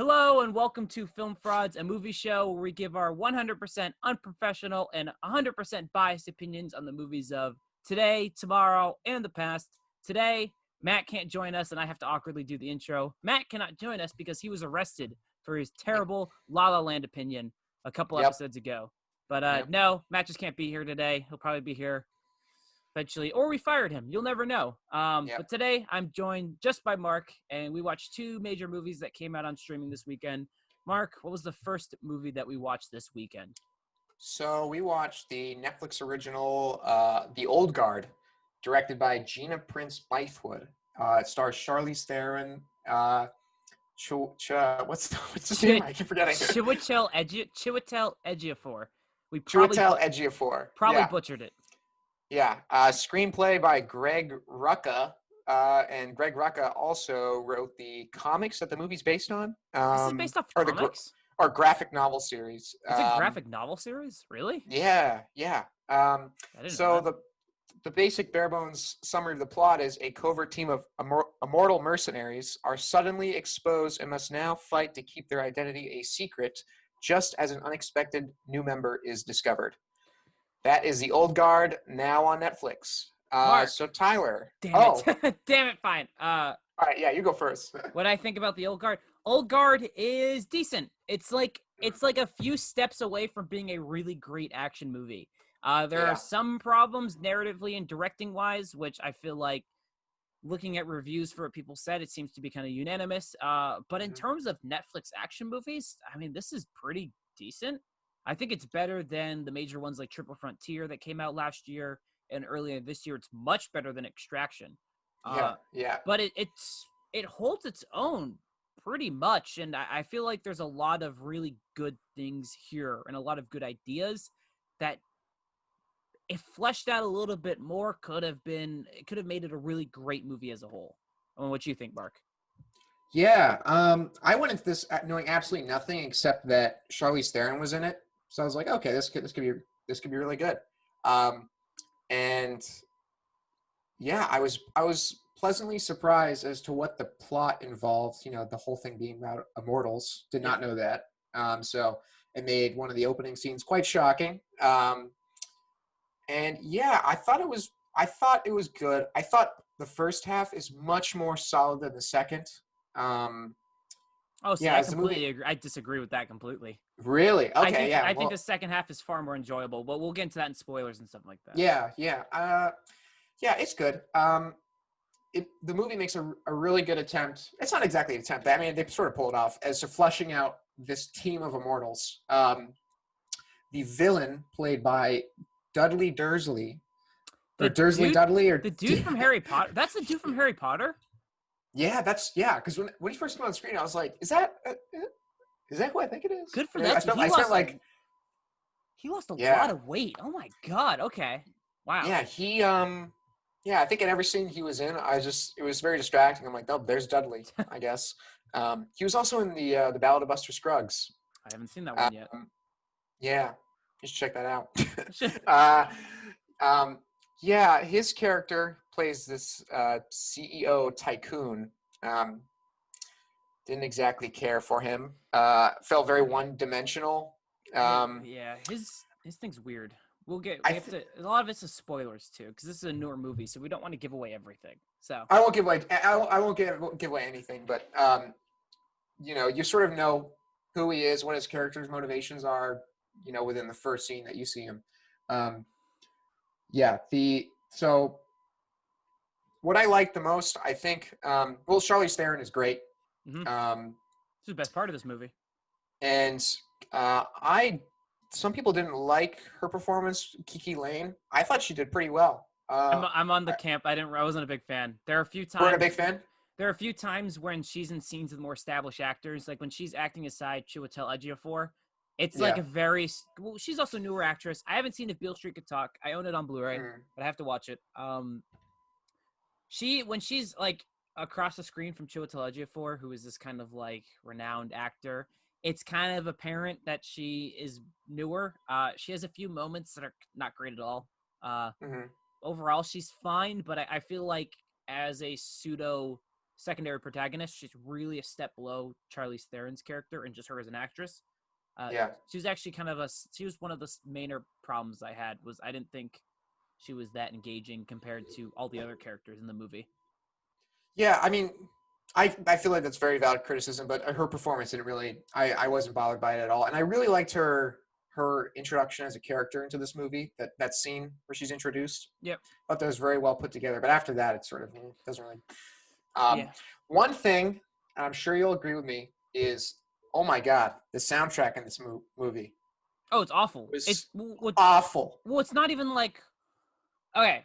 Hello and welcome to Film Frauds, a movie show where we give our 100% unprofessional and 100% biased opinions on the movies of today, tomorrow, and the past. Today, Matt can't join us and I have to awkwardly do the intro. Matt cannot join us because he was arrested for his terrible La La Land opinion a couple episodes ago. But no, Matt just can't be here today. He'll probably be here eventually, or we fired him. You'll never know. But today I'm joined just by Mark, and we watched two major movies that came out on streaming this weekend. Mark, what was the first movie that we watched this weekend? So we watched the Netflix original, The Old Guard, directed by Gina Prince Bythewood. It stars Charlize Theron. What's his name? I keep forgetting. Chiwetel Ejiofor. Chiwetel Ejiofor. Probably butchered it. Yeah. Screenplay by Greg Rucka. And Greg Rucka also wrote the comics that the movie's based on. This is based off comics? Or graphic novel series. It's a graphic novel series? Really? Yeah. I didn't know that. The basic bare bones summary of the plot is a covert team of immortal mercenaries are suddenly exposed and must now fight to keep their identity a secret, just as an unexpected new member is discovered. That is The Old Guard, now on Netflix. So Tyler. Damn it. Damn it, fine. All right, yeah, you go first. What I think about The Old Guard. Old Guard is decent. It's like a few steps away from being a really great action movie. There are some problems narratively and directing wise, which I feel like looking at reviews for what people said, it seems to be kind of unanimous. But in terms of Netflix action movies, I mean, this is pretty decent. I think it's better than the major ones like Triple Frontier that came out last year, and earlier this year. It's much better than Extraction. But it holds its own pretty much, and I feel like there's a lot of really good things here and a lot of good ideas that, if fleshed out a little bit more, could have made it a really great movie as a whole. I mean, what do you think, Mark? Yeah, I went into this knowing absolutely nothing except that Charlize Theron was in it. So I was like, okay, this could be really good. And yeah, I was pleasantly surprised as to what the plot involved. You know, the whole thing being about immortals. Did not know that. So it made one of the opening scenes quite shocking. And yeah, I thought it was good. I thought the first half is much more solid than the second. I completely agree. I disagree with that completely. Really? Okay, I think the second half is far more enjoyable, but we'll get into that in spoilers and stuff like that. Yeah. It's good. The movie makes a really good attempt. It's not exactly an attempt. I mean, they sort of pull it off as to fleshing out this team of immortals. The villain, played by Dudley Dursley, or Dursley Dudley, or the dude from Harry Potter. That's the dude from Harry Potter. Yeah, because when he first came on the screen, I was like, "Is that who I think it is?" Good for that. He lost a lot of weight. Oh my god. Okay. Wow. Yeah, I think in every scene he was in, it was very distracting. I'm like, "Oh, there's Dudley," I guess. He was also in the Ballad of Buster Scruggs. I haven't seen that one yet. Yeah, you should check that out. Yeah, his character plays this CEO tycoon. Didn't exactly care for him. Felt very one-dimensional. His thing's weird. A lot of it's a spoilers too, because this is a newer movie, so we don't want to give away everything. So I won't give away anything, but you sort of know who he is, what his character's motivations are, within the first scene that you see him. So what I like the most, I think, Charlize Theron is great. Mm-hmm. She's the best part of this movie. And some people didn't like her performance, Kiki Lane. I thought she did pretty well. I'm on the camp. I wasn't a big fan. There are a few times. Weren't a big fan? There are a few times when she's in scenes with more established actors, like when she's acting aside Chiwetel Ejiofor. It's like she's also a newer actress. I haven't seen If Beale Street Could Talk. I own it on Blu-ray, but I have to watch it. When she's like across the screen from Chiwetel Ejiofor, who is this kind of like renowned actor, it's kind of apparent that she is newer. She has a few moments that are not great at all. Overall, she's fine, but I feel like as a pseudo secondary protagonist. She's really a step below Charlize Theron's character and just her as an actress. Yeah. She was actually she was one of the mainer problems I had was I didn't think she was that engaging compared to all the other characters in the movie. Yeah, I mean, I feel like that's very valid criticism, but her performance didn't really. I wasn't bothered by it at all, and I really liked her introduction as a character into this movie. That scene where she's introduced. Yep. I thought that was very well put together. But after that, it sort of doesn't really. Um, Yeah. One thing, and I'm sure you'll agree with me, is oh my god, the soundtrack in this movie Oh, it's awful. was It's awful. Well, it's not even like okay.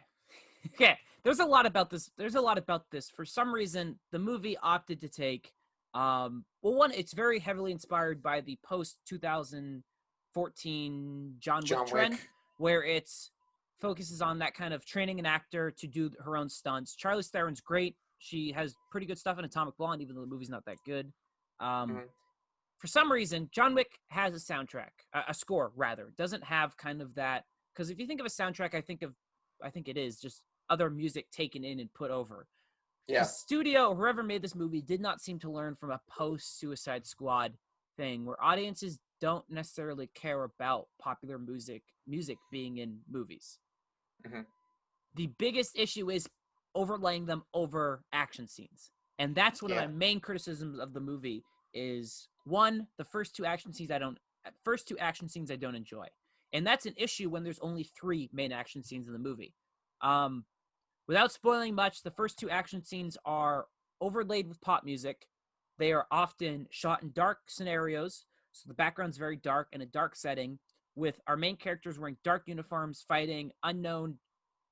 Okay. There's a lot about this. There's a lot about this. For some reason, the movie opted to take well, one, it's very heavily inspired by the post 2014 John Wick trend, where it's focuses on that kind of training an actor to do her own stunts. Charlize Theron's great. She has pretty good stuff in Atomic Blonde, even though the movie's not that good. For some reason, John Wick has a soundtrack, a score rather. It doesn't have kind of that, because if you think of a soundtrack, I think it is just other music taken in and put over. Yeah. The studio, whoever made this movie, did not seem to learn from a post-Suicide Squad thing where audiences don't necessarily care about popular music being in movies. Mm-hmm. The biggest issue is overlaying them over action scenes. And that's one of my main criticisms of the movie is, one, the first two action scenes I don't enjoy. And that's an issue when there's only 3 main action scenes in the movie. Without spoiling much, the first 2 action scenes are overlaid with pop music. They are often shot in dark scenarios, so the background's very dark in a dark setting, with our main characters wearing dark uniforms fighting unknown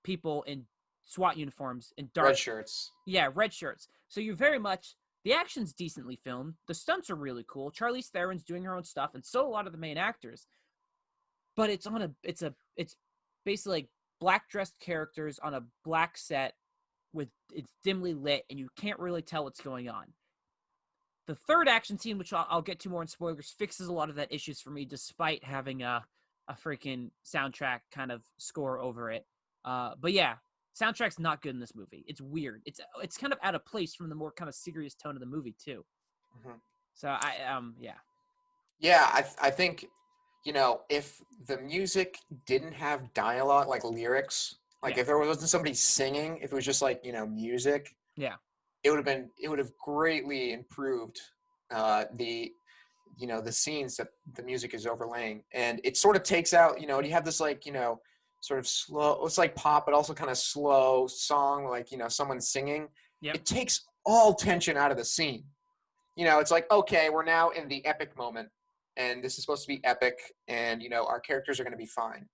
people in SWAT uniforms in dark red shirts. Yeah, red shirts. So you very much the action's decently filmed. The stunts are really cool. Charlize Theron's doing her own stuff, and so a lot of the main actors. But it's basically like black dressed characters on a black set with it's dimly lit, and you can't really tell what's going on. The third action scene, which I'll get to more in spoilers, fixes a lot of that issues for me, despite having a freaking soundtrack kind of score over it. But yeah, soundtrack's not good in this movie. It's weird. It's kind of out of place from the more kind of serious tone of the movie too. Mm-hmm. So I think, if the music didn't have dialogue, like lyrics, like if there wasn't somebody singing, if it was just like music, it would have greatly improved the scenes that the music is overlaying, and it sort of takes out, you have this like sort of slow, it's like pop, but also kind of slow song, like someone singing. It takes all tension out of the scene. It's like, okay, we're now in the epic moment, and this is supposed to be epic, and our characters are going to be fine,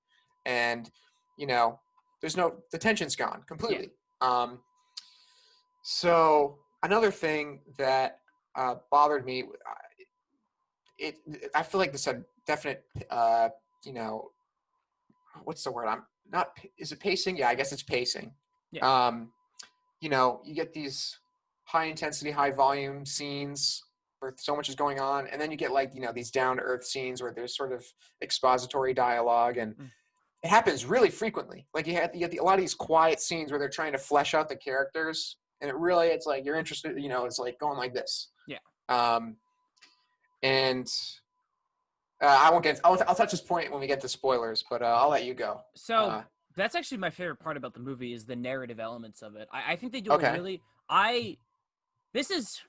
and the tension's gone completely. So another thing that bothered me, I feel like this had definite what's the word? Is it pacing? Yeah, I guess it's pacing. You get these high intensity, high volume scenes where so much is going on, and then you get like these down to earth scenes where there's sort of expository dialogue, and it happens really frequently. Like you get a lot of these quiet scenes where they're trying to flesh out the characters, and it's like you're interested. It's like going like this. And I won't get. I'll touch this point when we get to spoilers, but I'll let you go. So that's actually my favorite part about the movie is the narrative elements of it. I think they do This is,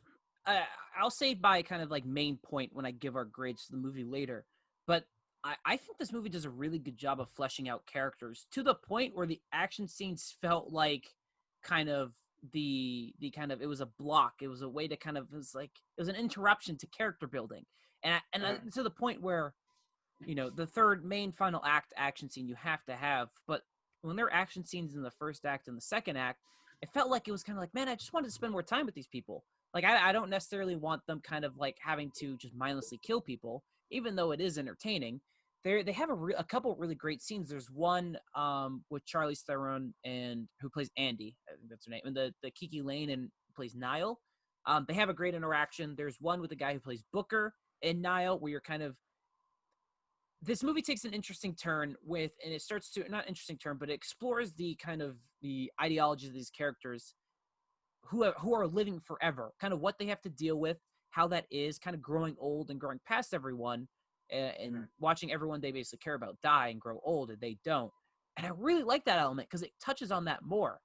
I'll say my kind of like main point when I give our grades to the movie later, but I think this movie does a really good job of fleshing out characters to the point where the action scenes felt like kind of the kind of, it was a block. It was a way to kind of, it was an interruption to character building. And to the point where, the third main final act action scene you have to have, but when there are action scenes in the first act and the second act, it felt like it was kind of like, man, I just wanted to spend more time with these people. Like, I don't necessarily want them kind of like having to just mindlessly kill people, even though it is entertaining. They have a couple really great scenes. There's one with Charlize Theron and who plays Andy, I think that's her name, and the Kiki Lane and plays Niall. They have a great interaction. There's one with the guy who plays Booker and Niall, where you're kind of, this movie takes an interesting turn and it starts to, not interesting turn, but it explores the kind of the ideology of these characters who are living forever, kind of what they have to deal with, how that is, kind of growing old and growing past everyone, and watching everyone they basically care about die and grow old, and they don't. And I really like that element because it touches on that more.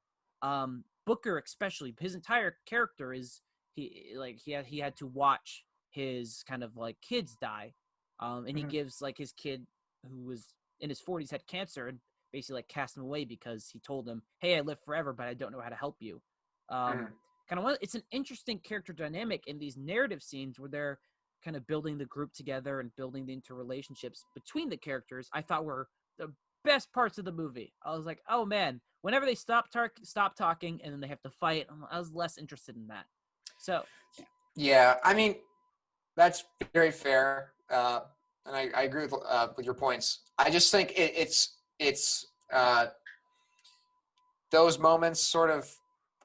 Booker, especially, his entire character is he had to watch his kind of like kids die, and he gives like his kid who was in his 40s had cancer and basically like cast him away because he told him, "Hey, I live forever, but I don't know how to help you." Kind of it's an interesting character dynamic in these narrative scenes where they're kind of building the group together and building the interrelationships between the characters. I thought were the best parts of the movie. I was like, oh man, whenever they stop talking and then they have to fight, I was less interested in that. So yeah, I mean, that's very fair, and I agree with your points. I just think it's those moments sort of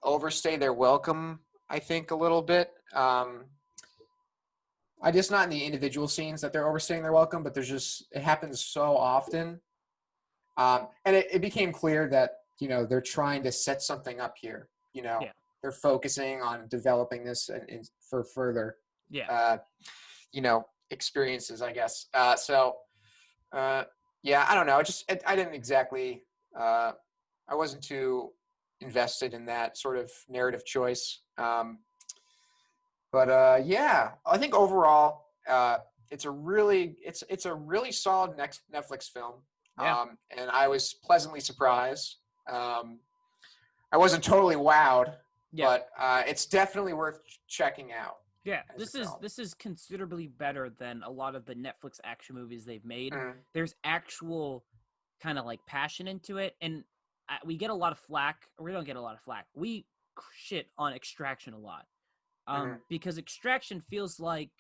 overstay their welcome, I think, a little bit. I just not in the individual scenes that they're overstaying their welcome, but it happens so often. And it became clear that, they're trying to set something up here. Yeah. They're focusing on developing this and for further, yeah, experiences, I guess. Yeah, I don't know. I didn't exactly, I wasn't too invested in that sort of narrative choice. Yeah, I think overall, it's a really solid Netflix film. Yeah. And I was pleasantly surprised. I wasn't totally wowed, Yeah. but it's definitely worth checking out. Yeah, as a film. this is considerably better than a lot of the Netflix action movies they've made. Mhm. There's actual kind of like passion into it, and we get a lot of flack, or we don't get a lot of flack. We shit on Extraction a lot, because Extraction feels like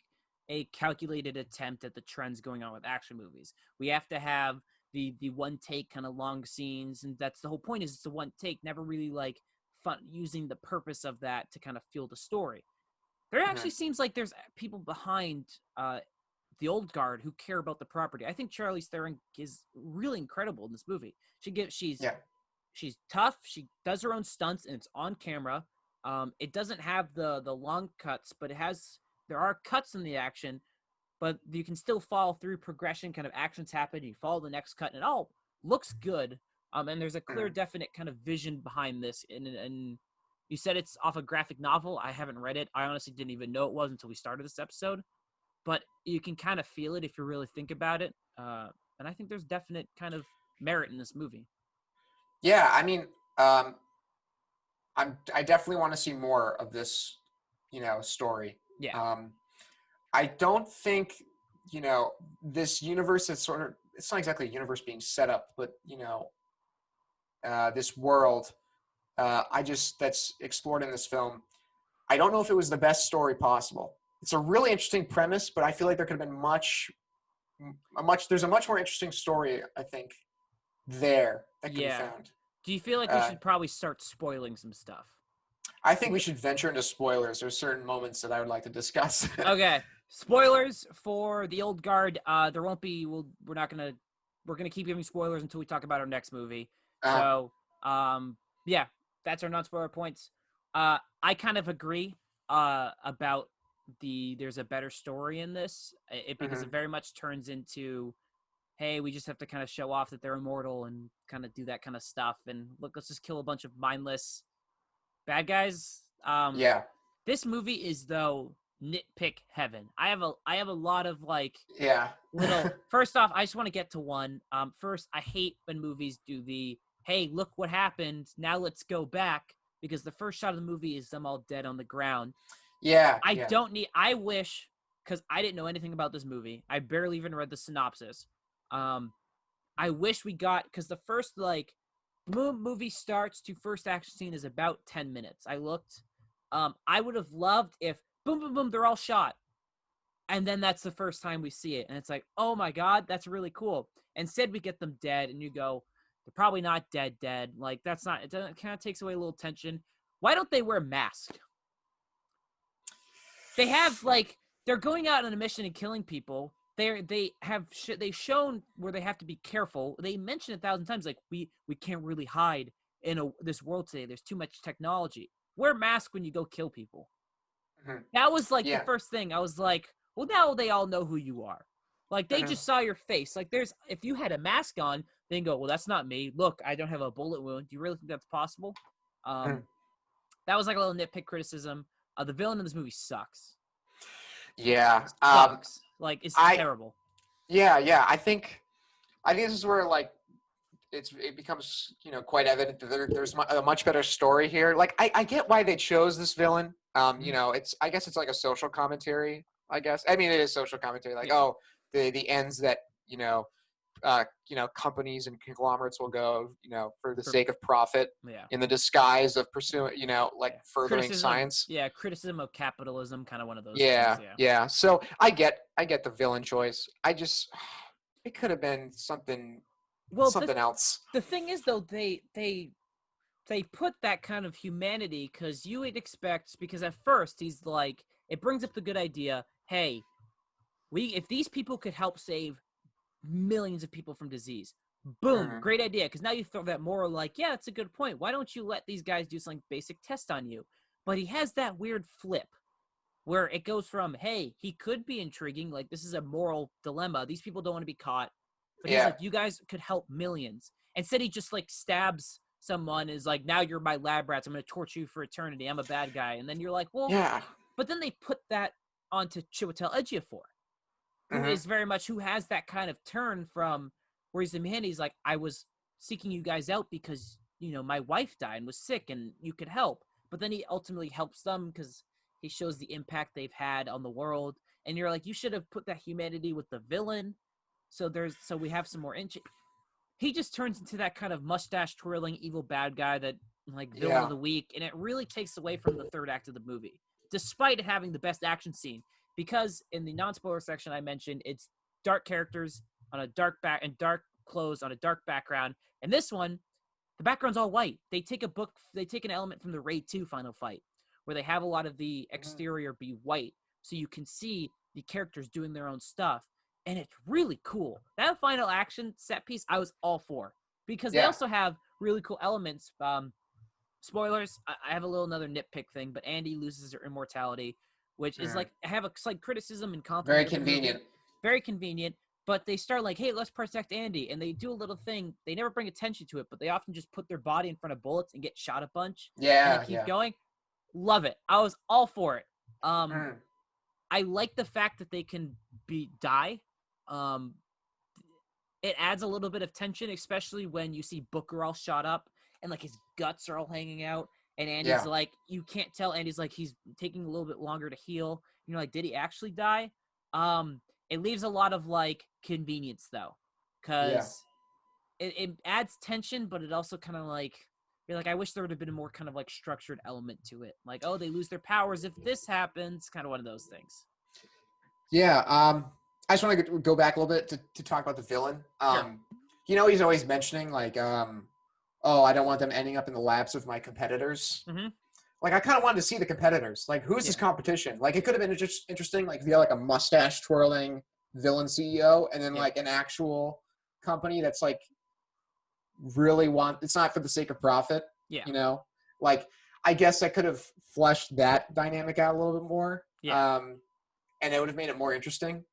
a calculated attempt at the trends going on with action movies. We have to have the one take kind of long scenes, and that's the whole point. Is it's a one take, never really like fun using the purpose of that to kind of fuel the story. There actually seems like there's people behind the old guard who care about the property. I think Charlize Theron is really incredible in this movie. She's tough. She does her own stunts, and it's on camera. It doesn't have the long cuts, but there are cuts in the action, but you can still follow through progression. Kind of actions happen, you follow the next cut, and it all looks good. And there's a clear, definite kind of vision behind this. And you said it's off a graphic novel. I haven't read it. I honestly didn't even know it was until we started this episode. But you can kind of feel it if you really think about it. And I think there's definite kind of merit in this movie. Yeah, I mean, I definitely want to see more of this, story. Yeah. I don't think, this universe is it's not exactly a universe being set up, but, this world, that's explored in this film. I don't know if it was the best story possible. It's a really interesting premise, but I feel like there could have been there's a much more interesting story, I think, there that could be found. Do you feel like we should probably start spoiling some stuff? I think we should venture into spoilers. There's certain moments that I would like to discuss. Okay. Spoilers for the old guard. There won't be. We're gonna keep giving spoilers until we talk about our next movie. So, yeah, that's our non-spoiler points. I kind of agree about there's a better story in this. Because it very much turns into, hey, we just have to kind of show off that they're immortal and kind of do that kind of stuff. And look, let's just kill a bunch of mindless bad guys. Yeah. This movie is though nitpick heaven. I have a lot of like little. First off, I just want to get to one. First, I hate when movies do the, hey, look what happened, now let's go back, because the first shot of the movie is them all dead on the ground. Yeah. I wish, because I didn't know anything about this movie. I barely even read the synopsis. I wish we got, because the first like movie starts to first action scene is about 10 minutes. I looked. I would have loved if boom, boom, boom, they're all shot. And then that's the first time we see it. And it's like, oh my God, that's really cool. Instead, we get them dead, and you go, they're probably not dead. Like, it kind of takes away a little tension. Why don't they wear masks? They have, like, they're going out on a mission and killing people. They've shown where they have to be careful. They mention 1,000 times, like, we can't really hide in this world today. There's too much technology. wear a mask when you go kill people. Mhm. That was like the Yeah. first thing. I was like, well, now they all know who you are. Like they Mhm. just saw your face. Like if you had a mask on, they can go, well, that's not me. Look, I don't have a bullet wound. Do you really think that's possible? Mhm. That was like a little nitpick criticism. The villain in this movie sucks. Yeah. Sucks. Like it's I terrible. yeah. I think this is where like it becomes quite evident that there's a much better story here. Like I get why they chose this villain. I guess it's like a social commentary. I guess I mean it is social commentary. Like Yeah. the ends that companies and conglomerates will go for the sake of profit Yeah. in the disguise of pursuing furthering Criticism. science. Criticism of capitalism, kind of one of those Yeah, things. Yeah. yeah. So I get the villain choice. It could have been something Well, else. the thing is though, they put that kind of humanity because you would expect, because at first he's like, it brings up the good idea, hey, if these people could help save millions of people from disease, boom, Mhm. great idea. Because now you throw that moral, like, yeah, that's a good point. Why don't you let these guys do some basic test on you? But he has that weird flip where it goes from, hey, he could be intriguing, like this is a moral dilemma. These people don't want to be caught. But he's Yeah, like, you guys could help millions. Instead, he just like stabs someone, is like, now you're my lab rats. I'm going to torture you for eternity. I'm a bad guy. And then you're like, well, yeah. but then they put that onto Chiwetel Ejiofor, who Hmm. is very much, who has that kind of turn from where he's in man. He's like, I was seeking you guys out because, my wife died and was sick and you could help. But then he ultimately helps them because he shows the impact they've had on the world. And you're like, you should have put that humanity with the villain. So we have some more he just turns into that kind of mustache twirling evil bad guy, that like villain of Yeah. the week, and it really takes away from the third act of the movie, despite it having the best action scene. Because in the non-spoiler section I mentioned, it's dark characters on a dark back and dark clothes on a dark background. And this one, the background's all white. They take an element from the Raid 2 final fight, where they have a lot of the Mhm. exterior be white, so you can see the characters doing their own stuff. And it's really cool. That final action set piece, I was all for, because they Yeah. also have really cool elements. Spoilers, I have a little another nitpick thing, but Andy loses her immortality, which is Mhm. like, I have a slight criticism and Very compliment of the movie. convenient. Very convenient, but they start like, hey, let's protect Andy, and they do a little thing. They never bring attention to it, but they often just put their body in front of bullets and get shot a bunch, and they Yeah, keep yeah. going. Love it. I was all for it. Mhm. I like the fact that they can die. Um, it adds a little bit of tension, especially when you see Booker all shot up and like his guts are all hanging out. And Andy's Yeah. like, you can't tell. Andy's like, he's taking a little bit longer to heal. You're like, did he actually die? It leaves a lot of like convenience though, Yeah. because it adds tension, but it also kind of like, you're like, I wish there would have been a more kind of like structured element to it. Like, oh, they lose their powers if this happens. Kind of one of those things. Yeah. I just want to go back a little bit to talk about the villain. Sure. He's always mentioning like, oh, I don't want them ending up in the laps of my competitors. Mm-hmm. Like, I kind of wanted to see the competitors. Like, who's his Yeah. competition? Like, it could have been just interesting. Like, if you had like a mustache twirling villain CEO, and then Yeah. like an actual company that's like really it's not for the sake of profit. Yeah. Like, I guess I could have fleshed that dynamic out a little bit more. Yeah. And it would have made it more interesting.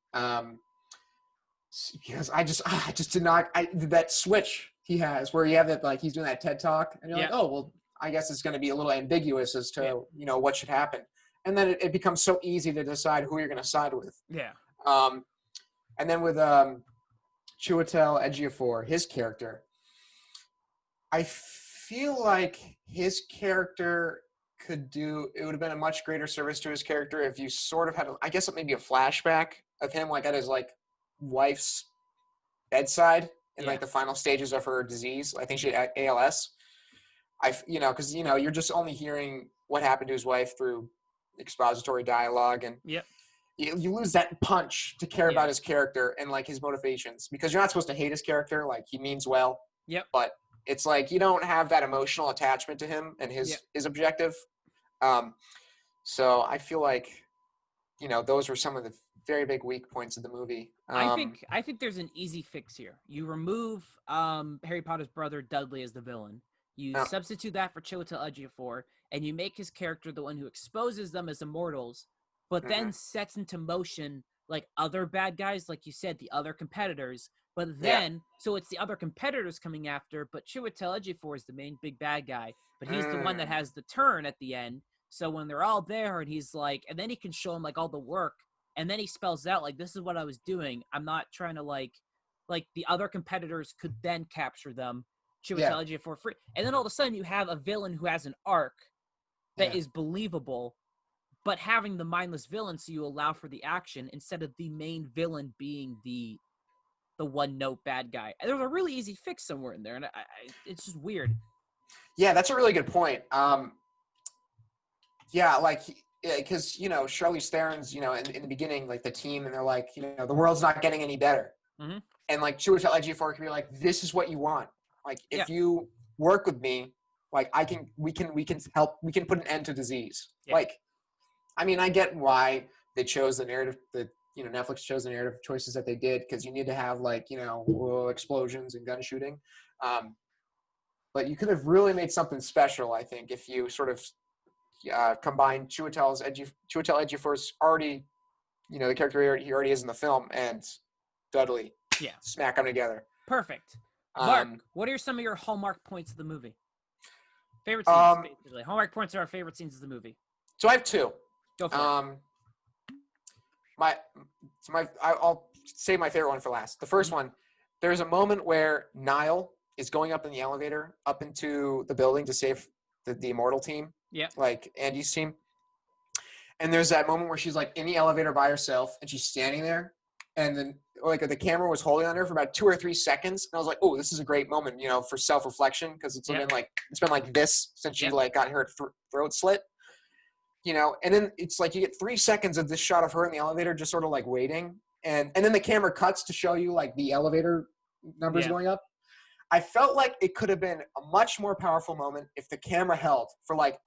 Because I just did not. That switch he has where you have that, like, he's doing that TED talk, and you're Yeah. like, oh well, I guess it's going to be a little ambiguous as to Yeah. what should happen, and then it becomes so easy to decide who you're going to side with. Yeah. And then with Chiwetel Ejiofor, his character, I feel like his character it would have been a much greater service to his character if you sort of had, I guess, maybe a flashback of him like at his like wife's bedside in like the final stages of her disease. I think she had ALS. Because you're just only hearing what happened to his wife through expository dialogue, and Yep. you lose that punch to care about his character and like his motivations, because you're not supposed to hate his character. Like, he means well. Yep. But it's like you don't have that emotional attachment to him and his objective. So I feel like those were some of the very big weak points of the movie. I think there's an easy fix here. You remove Harry Potter's brother Dudley as the villain. You Yeah. substitute that for Chiwetel Ejiofor, and you make his character the one who exposes them as immortals, but then Mhm. sets into motion like other bad guys, like you said, the other competitors. But Yeah. then, so it's the other competitors coming after, but Chiwetel Ejiofor is the main big bad guy, but he's the one that Mm. has the turn at the end. So when they're all there, and he's like, and then he can show them like all the work, and then he spells out like, this is what I was doing. I'm not trying to like the other competitors could then capture them. Yeah. Chiwetel Ejiofor free, and then all of a sudden you have a villain who has an arc that Yeah. is believable, but having the mindless villain, so you allow for the action instead of the main villain being the one note bad guy. And there's a really easy fix somewhere in there, and it's just weird. Yeah, that's a really good point. Yeah, like, because, Charlize Theron's, in the beginning, like the team, and they're like, the world's not getting any better. Mm-hmm. And like Chiwetel Ejiofor can be like, this is what you want. Like, Yeah. if you work with me, like we can put an end to disease. Yeah. Like, I mean, I get why they chose the narrative, Netflix chose the narrative choices that they did, because you need to have like, explosions and gun shooting. But you could have really made something special, I think, if you sort of combine Chiwetel Ejiofor's already, the character he already is in the film, and Dudley. Yeah. Smack them together. Perfect. Mark, what are some of your hallmark points of the movie? Favorite scenes, basically. Hallmark points are our favorite scenes of the movie. So I have two. Go for it. I'll save my favorite one for last. The first one, there's a moment where Niall is going up in the elevator up into the building to save the Immortal team. Yeah. Like Andy's team. And there's that moment where she's like in the elevator by herself, and she's standing there, and then like the camera was holding on her for about 2 or 3 seconds, and I was like, oh, this is a great moment, for self-reflection, because it's been like this since she like got her throat slit. And then it's like you get 3 seconds of this shot of her in the elevator just sort of like waiting, and then the camera cuts to show you like the elevator numbers going up. I felt like it could have been a much more powerful moment if the camera held for like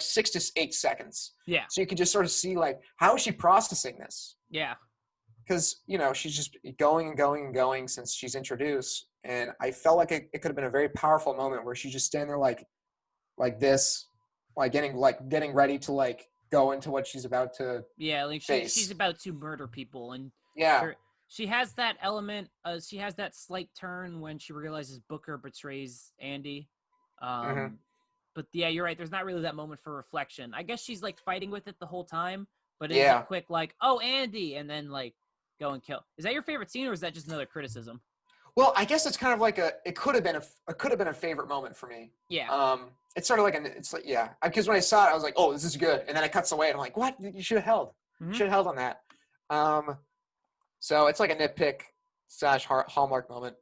6 to 8 seconds. Yeah. So you could just sort of see like, how is she processing this? Yeah. Because, she's just going and going and going since she's introduced. And I felt like it could have been a very powerful moment where she's just standing there like this, like getting ready to like go into what she's about to like face. She's about to murder people, and she has that element. She has that slight turn when she realizes Booker betrays Andy. But yeah, you're right. There's not really that moment for reflection. I guess she's like fighting with it the whole time, but it's a quick like, oh, Andy, and then like go and kill. Is that your favorite scene, or is that just another criticism? Well, I guess it's kind of like it could have been a favorite moment for me. Yeah. It's sort of like because when I saw it, I was like, oh, this is good, and then it cuts away, and I'm like, what? You should have held. Mm-hmm. Should have held on that. So it's like a nitpick / Hallmark moment.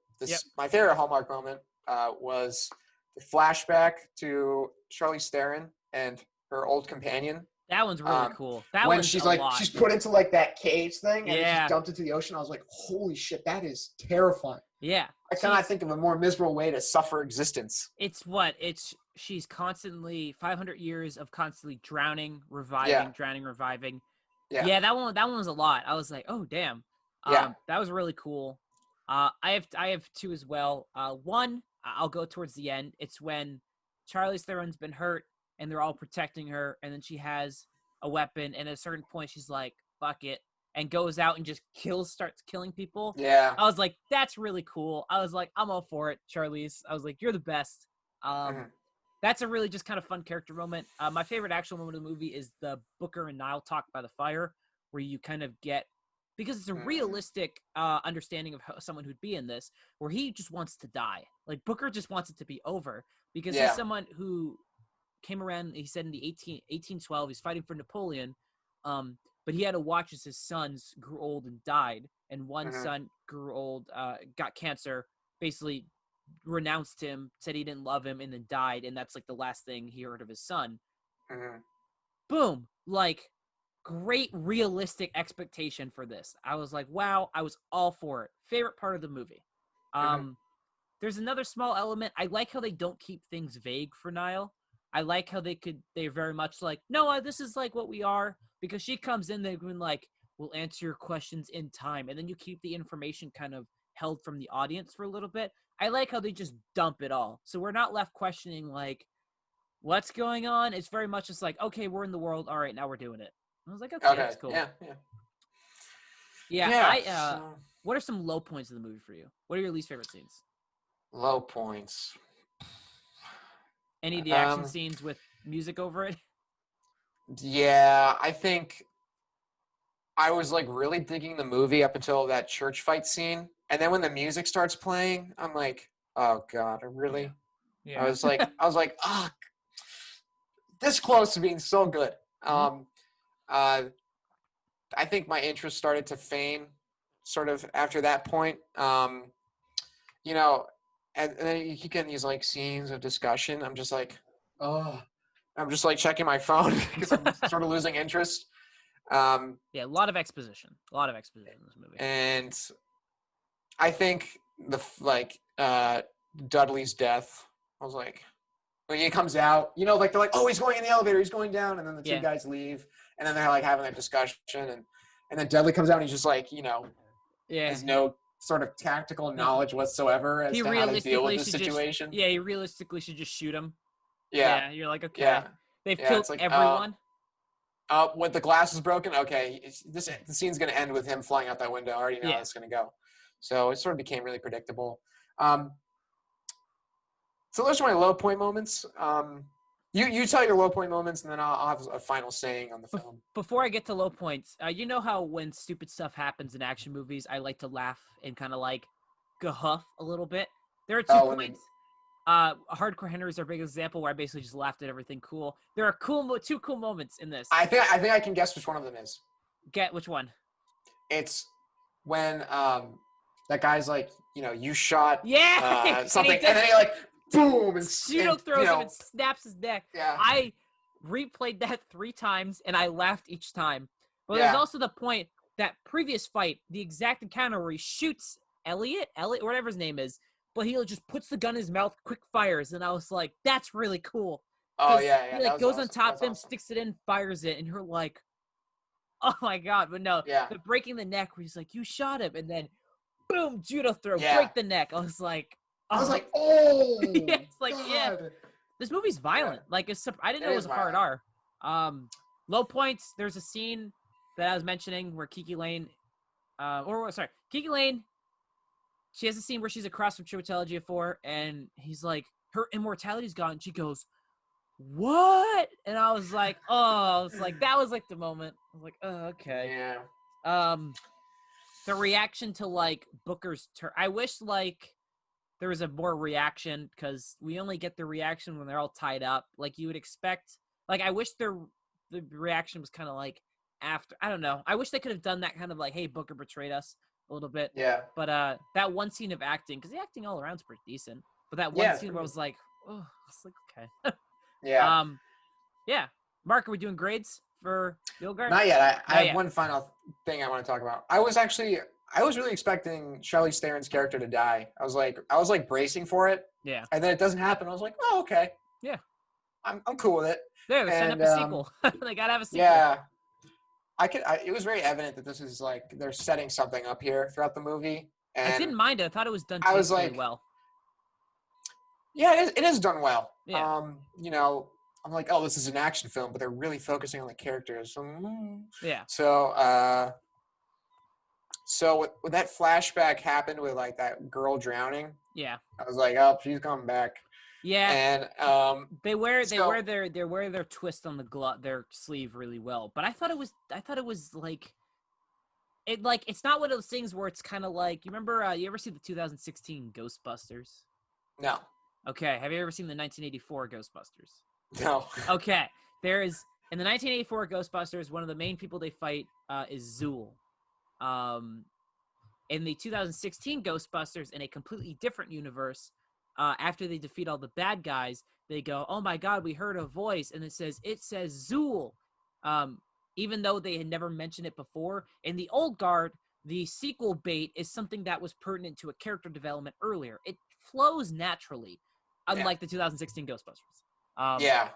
My favorite Hallmark moment was the flashback to Charlize Theron and her old companion. That one's really cool. When she's like, she's put into like that cage thing, and she's dumped into the ocean. I was like, holy shit, that is terrifying. Yeah. I cannot think of a more miserable way to suffer existence. She's constantly 500 years of constantly drowning, reviving, drowning, reviving. Yeah, that one was a lot. I was like, oh damn. That was really cool. I have two as well. One, I'll go towards the end. It's when Charlize Theron's been hurt and they're all protecting her, and then she has a weapon, and at a certain point she's like, fuck it, and goes out and just starts killing people. Yeah. I was like, that's really cool. I was like, I'm all for it, Charlize. I was like, you're the best. That's a really just kind of fun character moment. My favorite actual moment of the movie is the Booker and Niall talk by the fire, where you kind of get, because it's a realistic understanding of how someone who'd be in this, where he just wants to die. Like, Booker just wants it to be over, because he's someone who came around, he said in the 1812, he's fighting for Napoleon, but he had to watch as his sons grew old and died, and one son grew old, got cancer, basically renounced him, said he didn't love him, and then died, and that's like the last thing he heard of his son. Boom. Like, great realistic expectation for this. I was like, wow, I was all for it. Favorite part of the movie. There's another small element. I like how they don't keep things vague for Niall. I like how they're very much like, no, this is like what we are, because she comes in, they've been like, we'll answer your questions in time, and then you keep the information kind of held from the audience for a little bit. I like how they just dump it all. So we're not left questioning, like, what's going on. It's very much just like, okay, we're in the world. All right, now we're doing it. I was like, okay, that's cool. Yeah. What are some low points of the movie for you? What are your least favorite scenes? Low points. Any of the action scenes with music over it? Yeah, I think I was like really digging the movie up until that church fight scene, and then when the music starts playing, I'm like, oh god, really? Yeah. I was like, ah, this close to being so good. I think my interest started to wane sort of after that point. You know, and then you keep getting these like scenes of discussion. I'm just like, oh, I'm just like checking my phone because I'm sort of losing interest. Yeah, a lot of exposition. A lot of exposition in this movie. And I think Dudley's death, I was like, when he comes out, you know, like they're like, oh, he's going in the elevator, he's going down, and then the two guys leave, and then they're like having that discussion, and then Dudley comes out and he's just like, you know, has no sort of tactical knowledge whatsoever as to how to deal with the situation. He realistically should just shoot him. Yeah, you're like, okay, they've killed like, everyone. When the glass is broken, okay, the scene's gonna end with him flying out that window. I already know how it's gonna go. So it sort of became really predictable. So those are my low point moments. You tell your low point moments, and then I'll have a final saying on the film. Before I get to low points, you know how when stupid stuff happens in action movies, I like to laugh and kind of like gahuff a little bit. There are 2 points. Hardcore Henry is our big example where I basically just laughed at everything cool. There are 2 cool moments in this. I think I can guess which one of them is. Get which one? It's when that guy's like, you know, you shot something, and then he like boom, and Judo throws him and snaps his neck. Yeah. I replayed that 3 times and I laughed each time. But there's also the point that previous fight, the exact encounter where he shoots Elliot, whatever his name is, but he just puts the gun in his mouth, quick fires, and I was like, that's really cool. Oh yeah. He like goes on top of him, sticks it in, fires it, and you're like, oh my god. But no, the breaking the neck where he's like, you shot him, and then boom, judo throw, break the neck. I was like, oh, it's like, god. This movie's violent. Like, I didn't know it was a hard R. Low points. There's a scene that I was mentioning where Kiki Lane, Kiki Lane. She has a scene where she's across from Chiwetel Ejiofor, and he's like, her immortality's gone. She goes, what? And I was like, that was like the moment. I was like, oh, okay. Yeah. The reaction to like Booker's turn. I wish like there was a more reaction because we only get the reaction when they're all tied up. Like you would expect. Like I wish the reaction was kind of like after. I don't know. I wish they could have done that kind of like, hey, Booker betrayed us a little bit. Yeah. But that one scene of acting, because the acting all around is pretty decent. But that one scene where I was like, oh, it's like okay. Yeah. Yeah. Mark, are we doing grades for Yilgard? Not yet. I have one final thing I want to talk about. I was really expecting Charlize Theron's character to die. I was like bracing for it. Yeah. And then it doesn't happen. I was like, oh, okay. Yeah. I'm cool with it. They're setting up a sequel. They gotta have a sequel. Yeah. It was very evident that this is like they're setting something up here throughout the movie. And I didn't mind it. I thought it was done really well. Yeah, it is done well. Yeah. You know, I'm like, oh, this is an action film, but they're really focusing on the characters. Yeah. So when that flashback happened with like that girl drowning, yeah, I was like, oh, she's coming back. Yeah. And they wear their twist on their sleeve really well. But I thought it was like it's not one of those things where it's kind of like, you remember you ever see the 2016 Ghostbusters? No. Okay. Have you ever seen the 1984 Ghostbusters? No. Okay. There is in the 1984 Ghostbusters, one of the main people they fight is Zool. In the 2016 Ghostbusters, in a completely different universe, after they defeat all the bad guys, they go, oh my god, we heard a voice, and it says Zool. Even though they had never mentioned it before. In the old guard, the sequel bait is something that was pertinent to a character development earlier. It flows naturally, unlike the 2016 Ghostbusters. Yeah.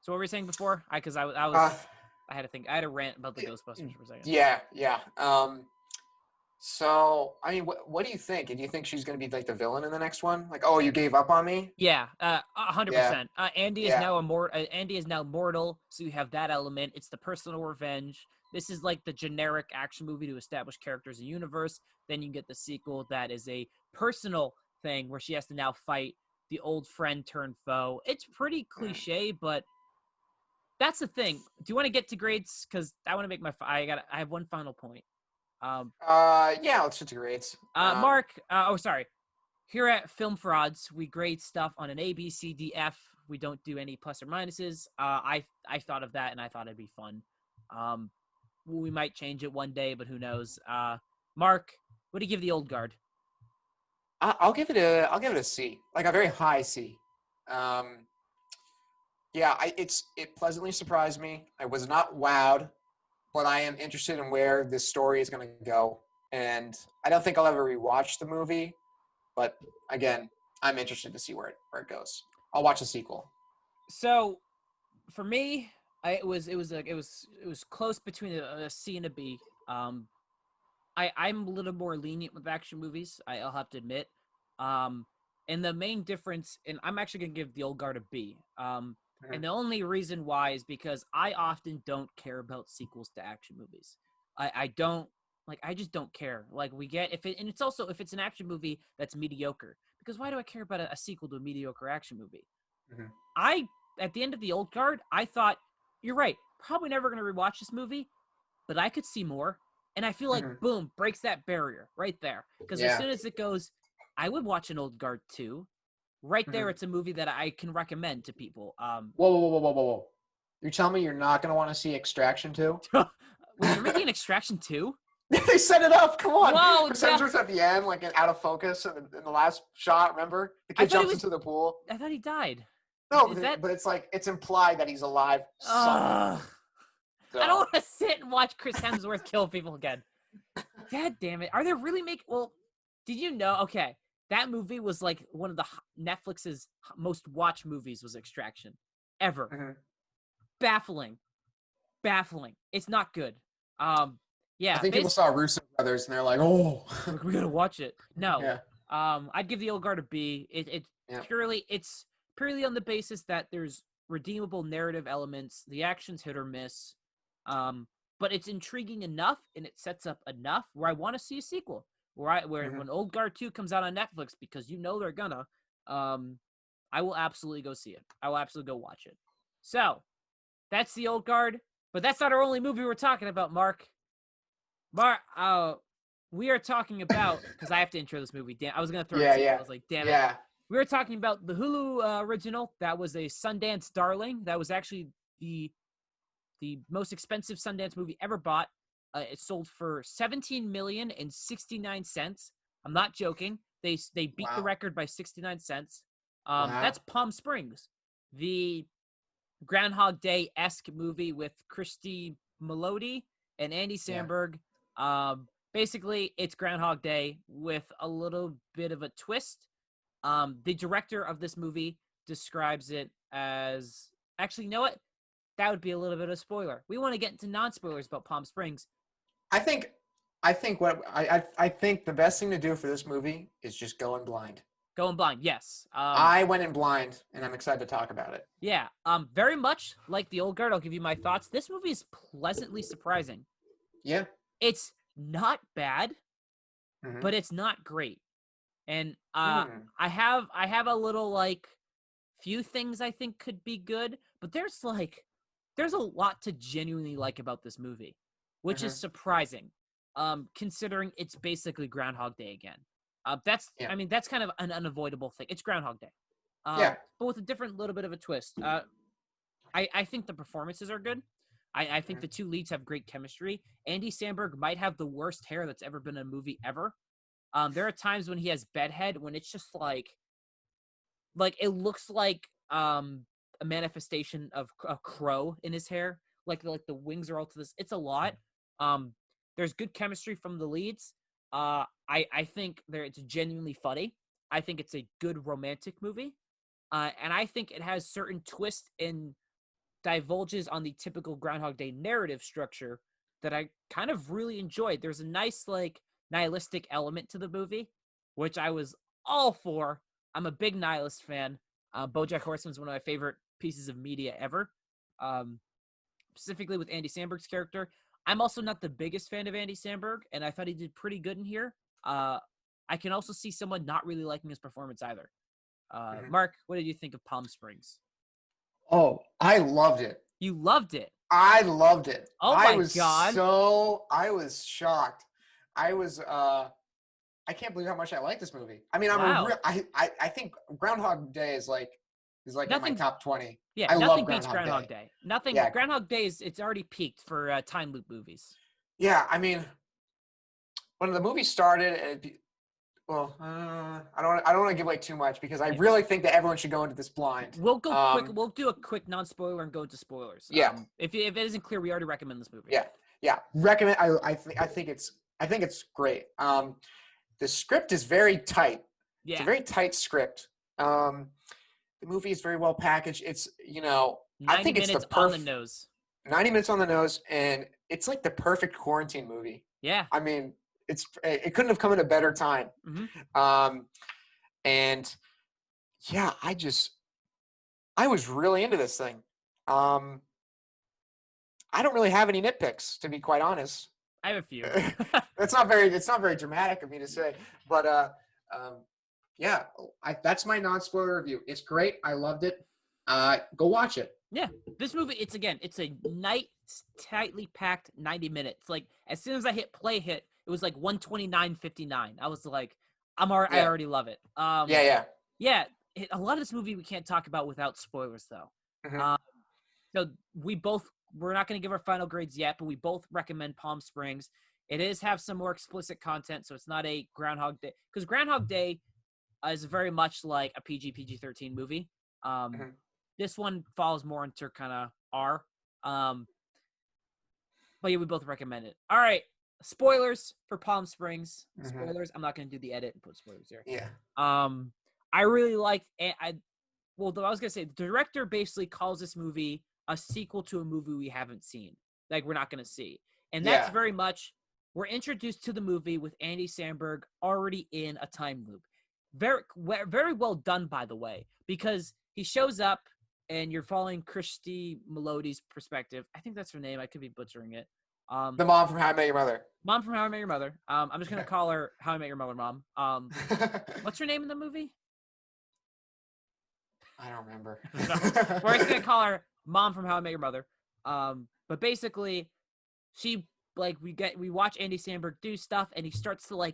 So what were you saying before? I had to think. I had a rant about the Ghostbusters for a second. Yeah. So, I mean, what do you think? Do you think she's going to be like the villain in the next one? Like, oh, you gave up on me? Yeah, Yeah, 100%. Andy is yeah. now Andy is now mortal, so you have that element. It's the personal revenge. This is like the generic action movie to establish characters and universe. Then you get the sequel that is a personal thing where she has to now fight the old friend turned foe. It's pretty Mm. cliche, but that's the thing. Do you want to get to grades? Because I want to make I have one final point. Um, Yeah, let's just grade. Mark. Sorry. Here at Film Frauds, we grade stuff on an A, B, C, D, F. We don't do any plus or minuses. I thought of that and I thought it'd be fun. Um, we might change it one day, but who knows? Mark, what do you give the old guard? I'll give it a C, like a very high C. Um, yeah, it pleasantly surprised me. I was not wowed, but I am interested in where this story is going to go. And I don't think I'll ever rewatch the movie, but again, I'm interested to see where it goes. I'll watch the sequel. So, for me, it was close between a C and a B. I'm a little more lenient with action movies. I'll have to admit. Um, and the main difference, and I'm actually gonna give the old guard a B. And Mhm, the only reason why is because I often don't care about sequels to action movies. I don't like. I just don't care. Like we get if it, and it's also if it's an action movie that's mediocre. Because why do I care about a sequel to a mediocre action movie? mhm, I At the end of the old guard, I thought you're right. Probably never gonna rewatch this movie, but I could see more. And I feel like mhm. boom, breaks that barrier right there. Because as Yeah. soon as it goes, I would watch an old guard too. Right there, Mhm. it's a movie that I can recommend to people. Whoa, whoa, whoa, whoa, whoa, whoa! You're telling me you're not going to want to see Extraction 2? Wait, they're making an Extraction 2? They set it up. Come on. Whoa, Chris no. Hemsworth's at the end, like out of focus in the last shot. Remember, the I kid thought he jumps was into the pool. I thought he died. No, Is that but it's like it's implied that he's alive Ugh. somewhere. I don't So want to sit and watch Chris Hemsworth kill people again. God damn it. Are they really making well, did you know okay. That movie was like one of the Netflix's most watched movies was Extraction ever. mhm. Baffling. Baffling. It's not good. Um, I yeah, think people saw Russo brothers and they're like, oh, we gotta watch it. No, yeah, I'd give the old guard a B. yeah. It's purely on the basis that there's redeemable narrative elements. The action's hit or miss, but it's intriguing enough and it sets up enough where I want to see a sequel. Where Mhm. when Old Guard 2 comes out on Netflix because you know they're gonna, um, I will absolutely go see it. I will absolutely go watch it. So that's the Old Guard. But that's not our only movie we're talking about, Mark. We are talking about because I have to intro this movie. Damn, I was gonna throw it Yeah, to you. I yeah, was like, damn it. yeah. We were talking about the Hulu original. That was a Sundance darling. That was actually the most expensive Sundance movie ever bought. It sold for 17,069,000. I'm not joking. They beat the Wow, record by 69 cents. wow. That's Palm Springs, the Groundhog Day esque movie with Christy Melody and Andy Yeah. Samberg. Basically, it's Groundhog Day with a little bit of a twist. The director of this movie describes it as actually, you know what? That would be a little bit of a spoiler. We want to get into non-spoilers about Palm Springs. I think, I think the best thing to do for this movie is just go in blind. Going blind, yes. I went in blind, and I'm excited to talk about it. Yeah. Very much like the old guard. I'll give you my thoughts. This movie is pleasantly surprising. Yeah. It's not bad, Hmm. but it's not great. And Hmm. I have a little like few things I think could be good, but there's a lot to genuinely like about this movie, which is Hmm. surprising. Considering it's basically Groundhog Day again. Yeah. I mean that's kind of an unavoidable thing. It's Groundhog Day. Yeah. But with a different little bit of a twist. I think the performances are good. I think Hmm. the two leads have great chemistry. Andy Samberg might have the worst hair that's ever been in a movie ever. There are times when he has bedhead when it's just like it looks like a manifestation of a crow in his hair. Like the wings are all to this. It's a lot. Um, there's good chemistry from the leads. I think it's genuinely funny. I think it's a good romantic movie. And I think it has certain twists and divulges on the typical Groundhog Day narrative structure that I kind of really enjoyed. There's a nice like nihilistic element to the movie, which I was all for. I'm a big nihilist fan. BoJack Horseman's one of my favorite pieces of media ever, specifically with Andy Samberg's character. I'm also not the biggest fan of Andy Samberg, and I thought he did pretty good in here. I can also see someone not really liking his performance either. Mark, what did you think of Palm Springs? Oh, I loved it. You loved it. I loved it. Oh my God. I was shocked. I can't believe how much I like this movie. I mean, Wow. I think Groundhog Day is like in my top 20. Yeah, I nothing love beats Groundhog Day. Nothing. Yeah. Groundhog Day it's already peaked for time loop movies. Yeah, I mean, when the movie started, I don't want to give away too much because I really think that everyone should go into this blind. We'll go quick. We'll do a quick non-spoiler and go into spoilers. Yeah. If it isn't clear, we already recommend this movie. Yeah. Recommend. I think it's great. The script is very tight. Yeah. It's a very tight script. The movie is very well packaged. It's, 90 I think it's minutes the on the nose. 90 minutes on the nose, and it's like the perfect quarantine movie. Yeah. I mean, it couldn't have come at a better time. Mm-hmm. And yeah, I was really into this thing. I don't really have any nitpicks, to be quite honest. I have a few. It's not very dramatic of me to say, but yeah, that's my non-spoiler review. It's great. I loved it. Go watch it. Yeah, this movie, it's a tightly packed 90 minutes. Like, as soon as I hit play, it was like 129:59. I was like, I already love it. Yeah. A lot of this movie we can't talk about without spoilers, though. Mm-hmm. So we're not going to give our final grades yet, but we both recommend Palm Springs. It is have some more explicit content, so it's not a Groundhog Day, because Groundhog Day is very much like a PG-13 movie. Mm-hmm. This one falls more into kind of R. But yeah, we both recommend it. All right, spoilers for Palm Springs. Mm-hmm. Spoilers. I'm not going to do the edit and put spoilers here. Yeah. I really liked. I was going to say the director basically calls this movie a sequel to a movie we haven't seen, like we're not going to see, and that's very much. We're introduced to the movie with Andy Samberg already in a time loop. Very, very well done, by the way, because he shows up and you're following Christy Melodi's perspective. I think that's her name. I could be butchering it. The mom from How I Met Your Mother. Mom from How I Met Your Mother. I'm just going to call her How I Met Your Mother mom. What's her name in the movie? I don't remember. We're just going to call her Mom from How I Met Your Mother. But basically, we watch Andy Samberg do stuff, and he starts to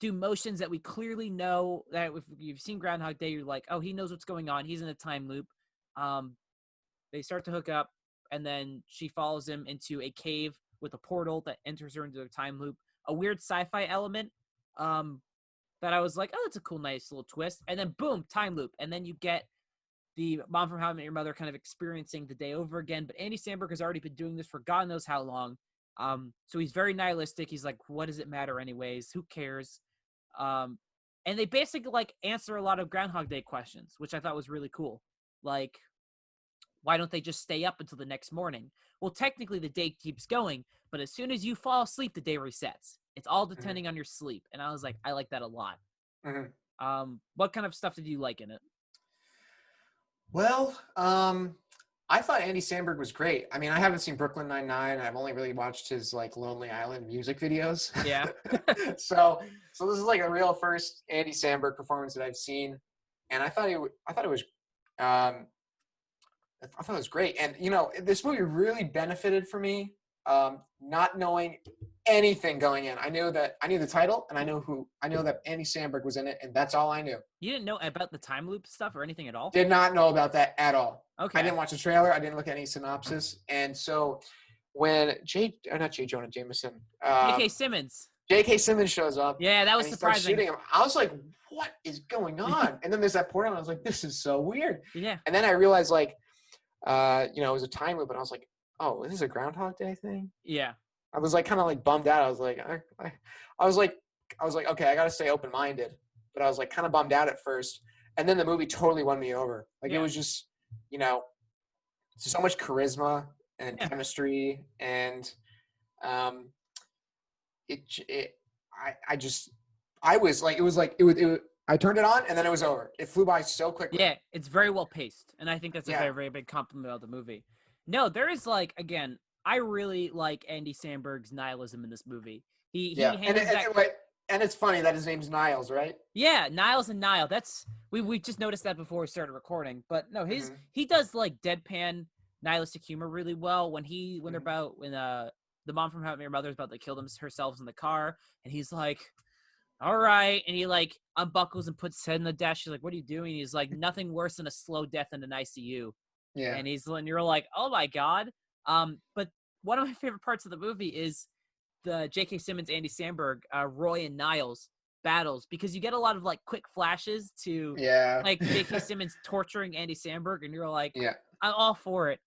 do motions that we clearly know that if you've seen Groundhog Day, you're like, oh, he knows what's going on. He's in a time loop. They start to hook up, and then she follows him into a cave with a portal that enters her into a time loop. A weird sci-fi element that I was like, oh, that's a cool, nice little twist. And then boom, time loop. And then you get the Mom from How I Met Your Mother kind of experiencing the day over again. But Andy Samberg has already been doing this for God knows how long. So he's very nihilistic. He's like, what does it matter anyways? Who cares? And they basically answer a lot of Groundhog Day questions, which I thought was really cool. Like, why don't they just stay up until the next morning? Well, technically the day keeps going, but as soon as you fall asleep, the day resets. It's all depending on your sleep. And I was like, I like that a lot. Mm-hmm. What kind of stuff did you like in it? Well, I thought Andy Samberg was great. I mean, I haven't seen Brooklyn Nine-Nine. I've only really watched his Lonely Island music videos. Yeah. So this is a real first Andy Samberg performance that I've seen, and I thought it was great. And this movie really benefited for me, not knowing anything going in. I knew the title, and I know that Andy Samberg was in it, and that's all I knew. You didn't know about the time loop stuff or anything at all? Did not know about that at all. Okay. I didn't watch the trailer. I didn't look at any synopsis. And so when J.K. Simmons shows up. Yeah, that was and surprising. Shooting him, I was like, what is going on? And then there's that portal, and I was like, this is so weird. Yeah. And then I realized it was a time loop, and I was like, oh, this is a Groundhog Day thing? Yeah. I was kind of bummed out. I was like, okay, I got to stay open-minded. But I was kind of bummed out at first. And then the movie totally won me over. It was just, so much charisma and chemistry, and I turned it on and then it was over. It flew by so quickly. Yeah, it's very well paced, and I think that's a Yeah. very, very big compliment of the movie. No, there is like again, I really like Andy Samberg's nihilism in this movie. He Yeah. And, handles and, that. and, wait, and it's funny that his name's Niles, right? Yeah, Niles and Nile. That's we just noticed that before we started recording. But no, Mm-hmm. he does like deadpan nihilistic humor really well when they're Mm-hmm. about when the mom from How I Met Your Mother is about to kill herself in the car, and he's like, all right, and he like unbuckles and puts his head in the dash. She's like, what are you doing? He's like, nothing worse than a slow death in an ICU. Yeah. And you're like, oh my god. But one of my favorite parts of the movie is the J.K. Simmons, Andy Samberg, Roy and Niles battles, because you get a lot of like quick flashes to Yeah. like J.K. Simmons torturing Andy Samberg, and you're like, Yeah. I'm all for it.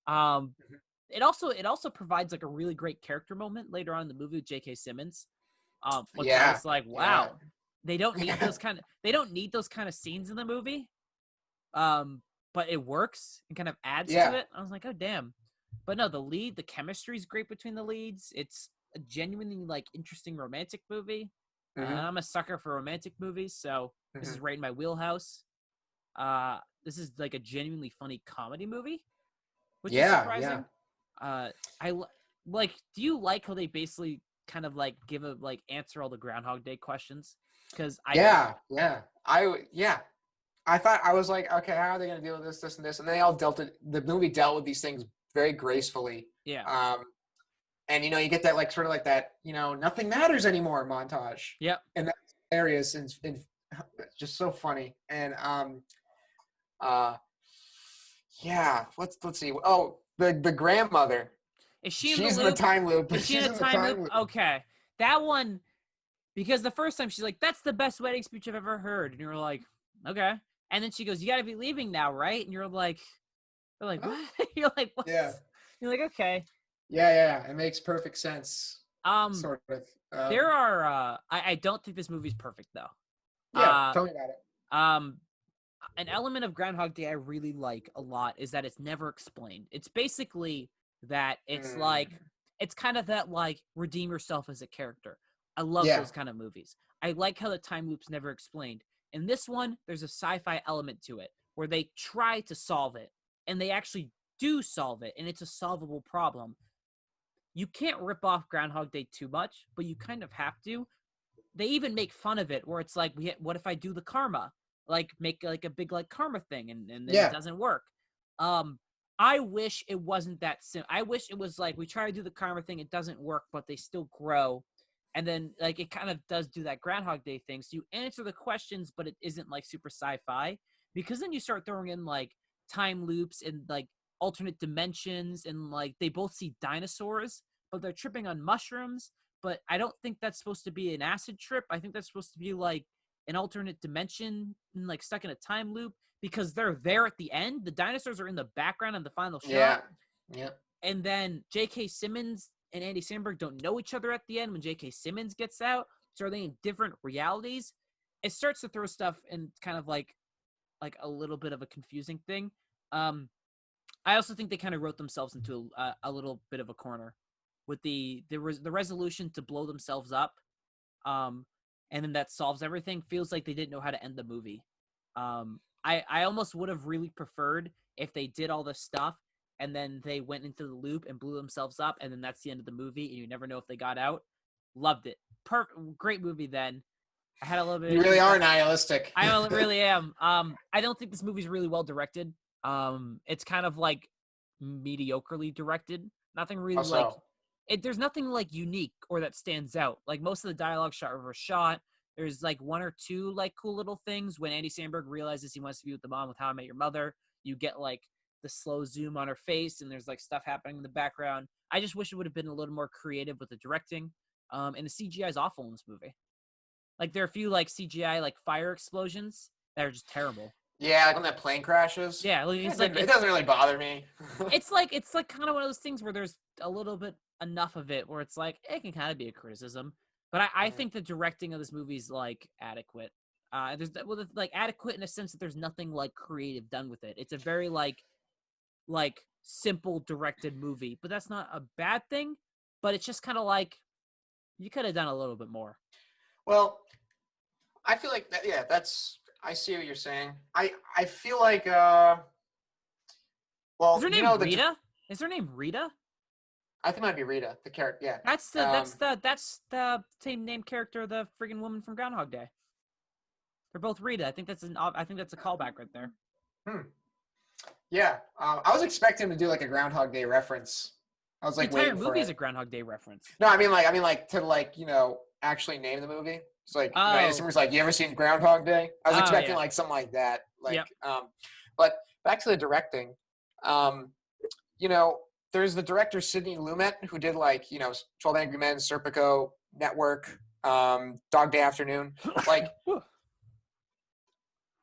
It also provides like a really great character moment later on in the movie with J.K. Simmons, which I Yeah. was like, Yeah. wow, they don't need those kind of scenes in the movie, but it works and kind of adds to Yeah. it. I was like, oh damn. But no, the chemistry is great between the leads. It's a genuinely like interesting romantic movie. Mm-hmm. I'm a sucker for romantic movies, so this is Mm-hmm. right in my wheelhouse. This is like a genuinely funny comedy movie, which is Yeah. Yeah. surprising. Like, do you like how they basically kind of like give a like answer all the Groundhog Day questions? Because I don't. Yeah. I thought I was like, okay, how are they going to deal with this, and this, and they all the movie dealt with these things very gracefully. Yeah. And you get that like sort of like that, nothing matters anymore montage. Yep. And that's hilarious and just so funny. And yeah, let's see. Oh, the grandmother. Is she in She's the in the loop? time loop. Is she in a time loop? Okay, that one. Because the first time she's like, "That's the best wedding speech I've ever heard," and you're like, "Okay." And then she goes, "You got to be leaving now, right?" And you're like, what? You're like, what? Yeah. You're like, okay. Yeah. It makes perfect sense. Sort of. There are. I don't think this movie's perfect though. Yeah. Tell me about it. An element of Groundhog Day I really like a lot is that it's never explained. It's basically that it's like it's kind of that like redeem yourself as a character. I love those kind of movies. I like how the time loop's never explained. In this one, there's a sci-fi element to it where they try to solve it, and they actually do solve it, and it's a solvable problem. You can't rip off Groundhog Day too much, but you kind of have to. They even make fun of it where it's like, what if I do the karma? Like make like a big like karma thing and then it doesn't work. I wish it wasn't that I wish it was like we try to do the karma thing, it doesn't work, but they still grow. And then like it kind of does do that Groundhog Day thing. So you answer the questions, but it isn't like super sci-fi, because then you start throwing in like time loops and like alternate dimensions, and like they both see dinosaurs, but they're tripping on mushrooms. But I don't think that's supposed to be an acid trip. I think that's supposed to be like an alternate dimension and like stuck in a time loop, because they're there at the end. The dinosaurs are in the background in the final shot. Yeah. And then J.K. Simmons and Andy Samberg don't know each other at the end when J.K. Simmons gets out. So are they in different realities? It starts to throw stuff in kind of like a little bit of a confusing thing. I also think they kind of wrote themselves into a little bit of a corner with the resolution to blow themselves up. And then that solves everything. Feels like they didn't know how to end the movie. I almost would have really preferred if they did all this stuff and then they went into the loop and blew themselves up, and then that's the end of the movie, and you never know if they got out. Loved it. Great movie then. I had a little bit. You really are nihilistic. I really am. I don't think this movie's really well directed. It's kind of like mediocrely directed. Nothing really like it. There's nothing like unique or that stands out. Like most of the dialogue shot over shot. There's like one or two like cool little things. When Andy Samberg realizes he wants to be with the mom with How I Met Your Mother, you get like the slow zoom on her face, and there's like stuff happening in the background. I just wish it would have been a little more creative with the directing. And the CGI is awful in this movie. Like there are a few like CGI like fire explosions that are just terrible. Yeah, like when that plane crashes. Yeah, it doesn't really bother me. it's like kind of one of those things where there's a little bit enough of it where it's like it can kind of be a criticism. But I think the directing of this movie is like adequate. There's like adequate in a sense that there's nothing like creative done with it. It's a very like simple directed movie, but that's not a bad thing. But it's just kind of like you could have done a little bit more. Well, I feel like that. Yeah, I see what you're saying. I feel like Is well, her name Rita? Is her name Rita? I think it might be Rita, the character. Yeah. That's the same name character, the friggin' woman from Groundhog Day. They're both Rita. I think that's a callback right there. Yeah. I was expecting him to do like a Groundhog Day reference. I was The like entire waiting for movie is a it. Groundhog Day reference. No, I mean like to like actually name the movie. It's like someone's like, you ever seen Groundhog Day? I was expecting yeah. like something like that. Like Yep. But back to the directing. You know, there's the director Sidney Lumet who did like 12 Angry Men, Serpico, Network, Dog Day Afternoon. Like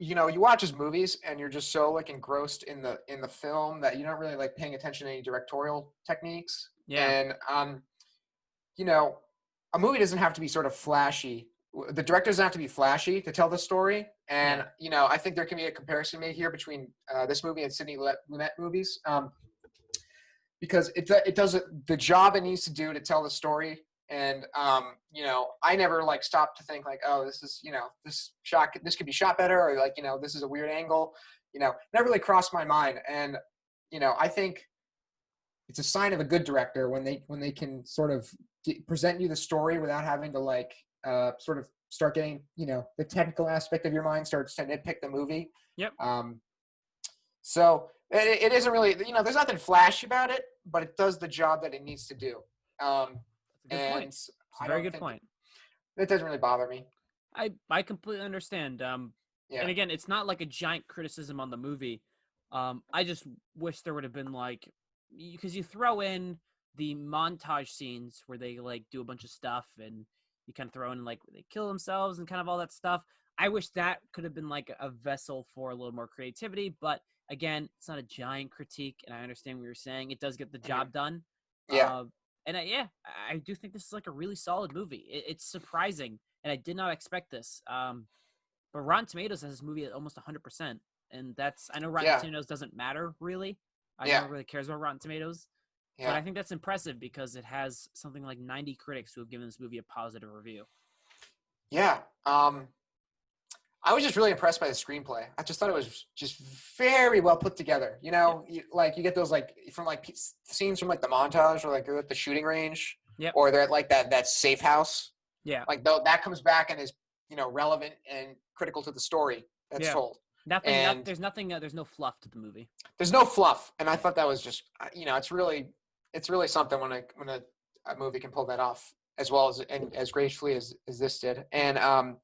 you watch his movies and you're just so like engrossed in the film that you're not really like paying attention to any directorial techniques. Yeah. And a movie doesn't have to be sort of flashy. The director doesn't have to be flashy to tell the story. And I think there can be a comparison made here between this movie and Sidney Lumet movies, because it does the job it needs to do to tell the story. And I never like stopped to think like, oh, this is this could be shot better, or like this is a weird angle. Never really crossed my mind. And I think it's a sign of a good director when they can sort of present you the story without having to like sort of start getting the technical aspect of your mind starts to nitpick the movie. Yep. So it isn't really there's nothing flashy about it, but it does the job that it needs to do. That's a good point. It's a very good point. It doesn't really bother me. I completely understand. Yeah. And again, it's not like a giant criticism on the movie. I just wish there would have been like, because you throw in the montage scenes where they like do a bunch of stuff, and you kind of throw in like they kill themselves and kind of all that stuff. I wish that could have been like a vessel for a little more creativity. But again, it's not a giant critique, and I understand what you're saying. It does get the job done. Yeah. And I do think this is like a really solid movie. It's surprising, and I did not expect this. But Rotten Tomatoes has this movie at almost 100%, and I know Rotten Tomatoes doesn't matter really. No one really cares about Rotten Tomatoes, but I think that's impressive because it has something like 90 critics who have given this movie a positive review. Yeah. I was just really impressed by the screenplay. I just thought it was just very well put together. You get those like from like scenes from like the montage or like they're at the shooting range, or they're at like that safe house. Yeah, like that comes back and is relevant and critical to the story that's told. There's no fluff to the movie. There's no fluff, and I thought that was just it's really something when a movie can pull that off as well as gracefully as this did. And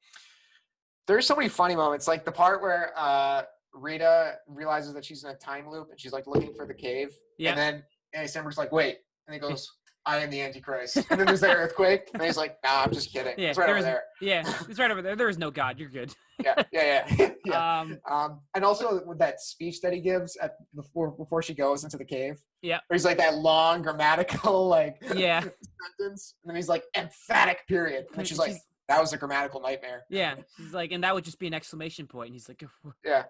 there's so many funny moments, like the part where Rita realizes that she's in a time loop and she's like looking for the cave. Yeah. And then Andy Samberg's like, wait. And he goes, I am the Antichrist. And then there's the earthquake. And he's like, nah, I'm just kidding. Yeah, it's right over there. Yeah, it's right over there. There is no God. You're good. Yeah. And also with that speech that he gives before she goes into the cave. Yeah. Where he's like that long grammatical sentence. And then he's like, emphatic period. And she's like, that was a grammatical nightmare. Yeah. He's like, and that would just be an exclamation point. And he's like, yeah.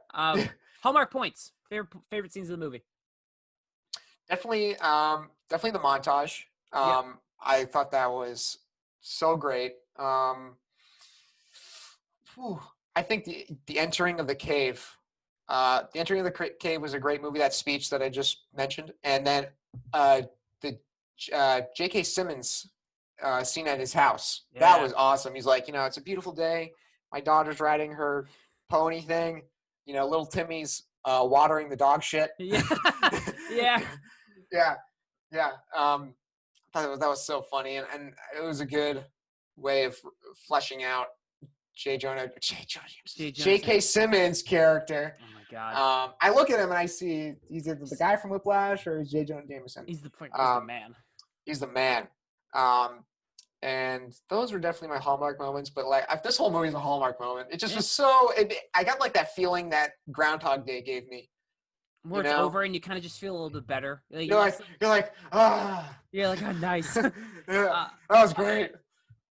Hallmark points. Favorite scenes of the movie. Definitely the montage. I thought that was so great. I think the entering of the cave. The entering of the cave was a great movie. That speech that I just mentioned, and then the J.K. Simmons scene at his house. Yeah. That was awesome. He's like, it's a beautiful day. My daughter's riding her pony thing. Little Timmy's watering the dog shit. Yeah. Yeah. That was so funny, and it was a good way of fleshing out J.K. Simmons' character. Oh my god! I look at him and I see he's either the guy from Whiplash or J. Jonah Jameson. He's the man. He's the man. And those were definitely my Hallmark moments. But like, this whole movie is a Hallmark moment. It just was so. I got like that feeling that Groundhog Day gave me. Where it's over and you kind of just feel a little bit better. You're like, ah. You're like, oh, nice. That was great.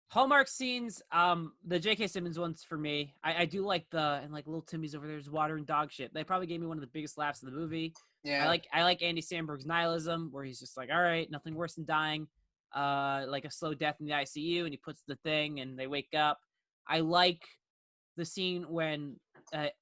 Hallmark scenes, the J.K. Simmons ones for me. I do like and like little Timmy's over there's water and dog shit. They probably gave me one of the biggest laughs of the movie. Yeah. I like Andy Samberg's nihilism, where he's just like, all right, nothing worse than dying, like a slow death in the ICU, and he puts the thing and they wake up. I like the scene when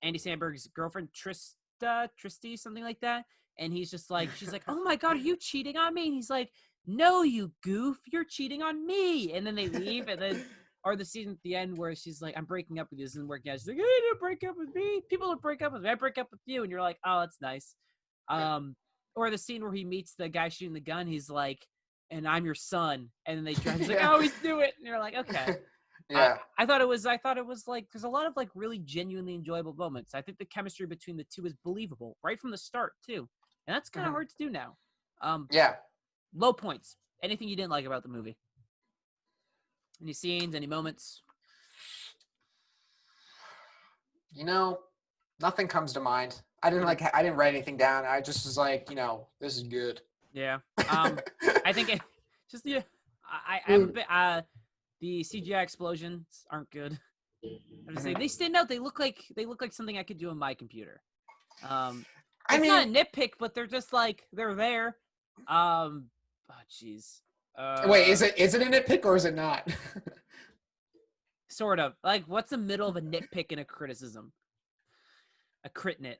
Andy Samberg's girlfriend Tristy, something like that, and he's just like, she's like, "Oh my God, are you cheating on me?" And he's like, "No, you goof, you're cheating on me." And then they leave, and then or the scene at the end where she's like, "I'm breaking up with you. This isn't working out." She's like, "You didn't break up with me. People don't break up with me. I break up with you." And you're like, "Oh, that's nice." Or the scene where he meets the guy shooting the gun. He's like, "And I'm your son." And then they drive. He's like, "I always do it." And you're like, "Okay." Yeah. I thought it was like there's a lot of like really genuinely enjoyable moments. I think the chemistry between the two is believable right from the start too, and that's kind of hard to do now. Yeah. Low points. Anything you didn't like about the movie? Any scenes? Any moments? Nothing comes to mind. I didn't write anything down. I just was like, this is good. Yeah. I think it just yeah. I'm a bit. The CGI explosions aren't good. I'm just saying they stand out. They look like something I could do on my computer. It's not a nitpick, but they're just like they're there. Oh jeez. Wait, is it a nitpick or is it not? Sort of. Like, what's the middle of a nitpick and a criticism? A critnit.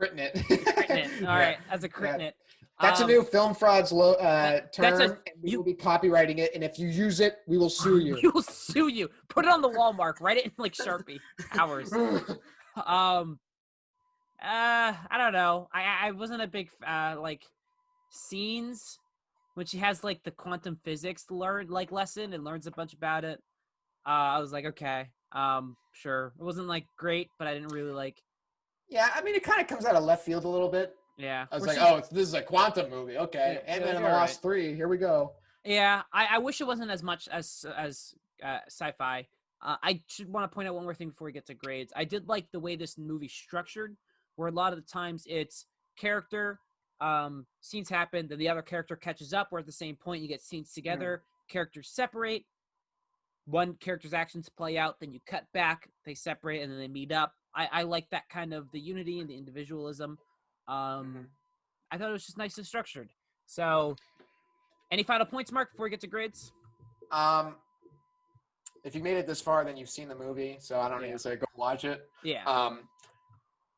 Critnit. Critnit. All right, as a critnit. That's a new film frauds term. We you will be copywriting it, and if you use it, we will sue you. We will sue you. Put it on the wall, Mark. Write it in like Sharpie. Hours. I don't know. I wasn't a big like scenes when she has like the quantum physics lesson and learns a bunch about it. I was like, okay, sure. It wasn't like great, but I didn't really like. Yeah, I mean, it kind of comes out of left field a little bit. Yeah, I was like, oh, this is a quantum movie, okay. Yeah, and then in the last three, here we go. Yeah, I wish it wasn't as much as sci-fi. I should want to point out one more thing before we get to grades. I did like the way this movie's structured, where a lot of the times it's character, scenes happen, then the other character catches up, where at the same point you get scenes together, characters separate, one character's actions play out, then you cut back, they separate, and then they meet up. I like that kind of the unity and the individualism. I thought it was just nicely structured. So, any final points, Mark, before we get to grades? If you made it this far, then you've seen the movie, so I don't need to say go watch it. Yeah.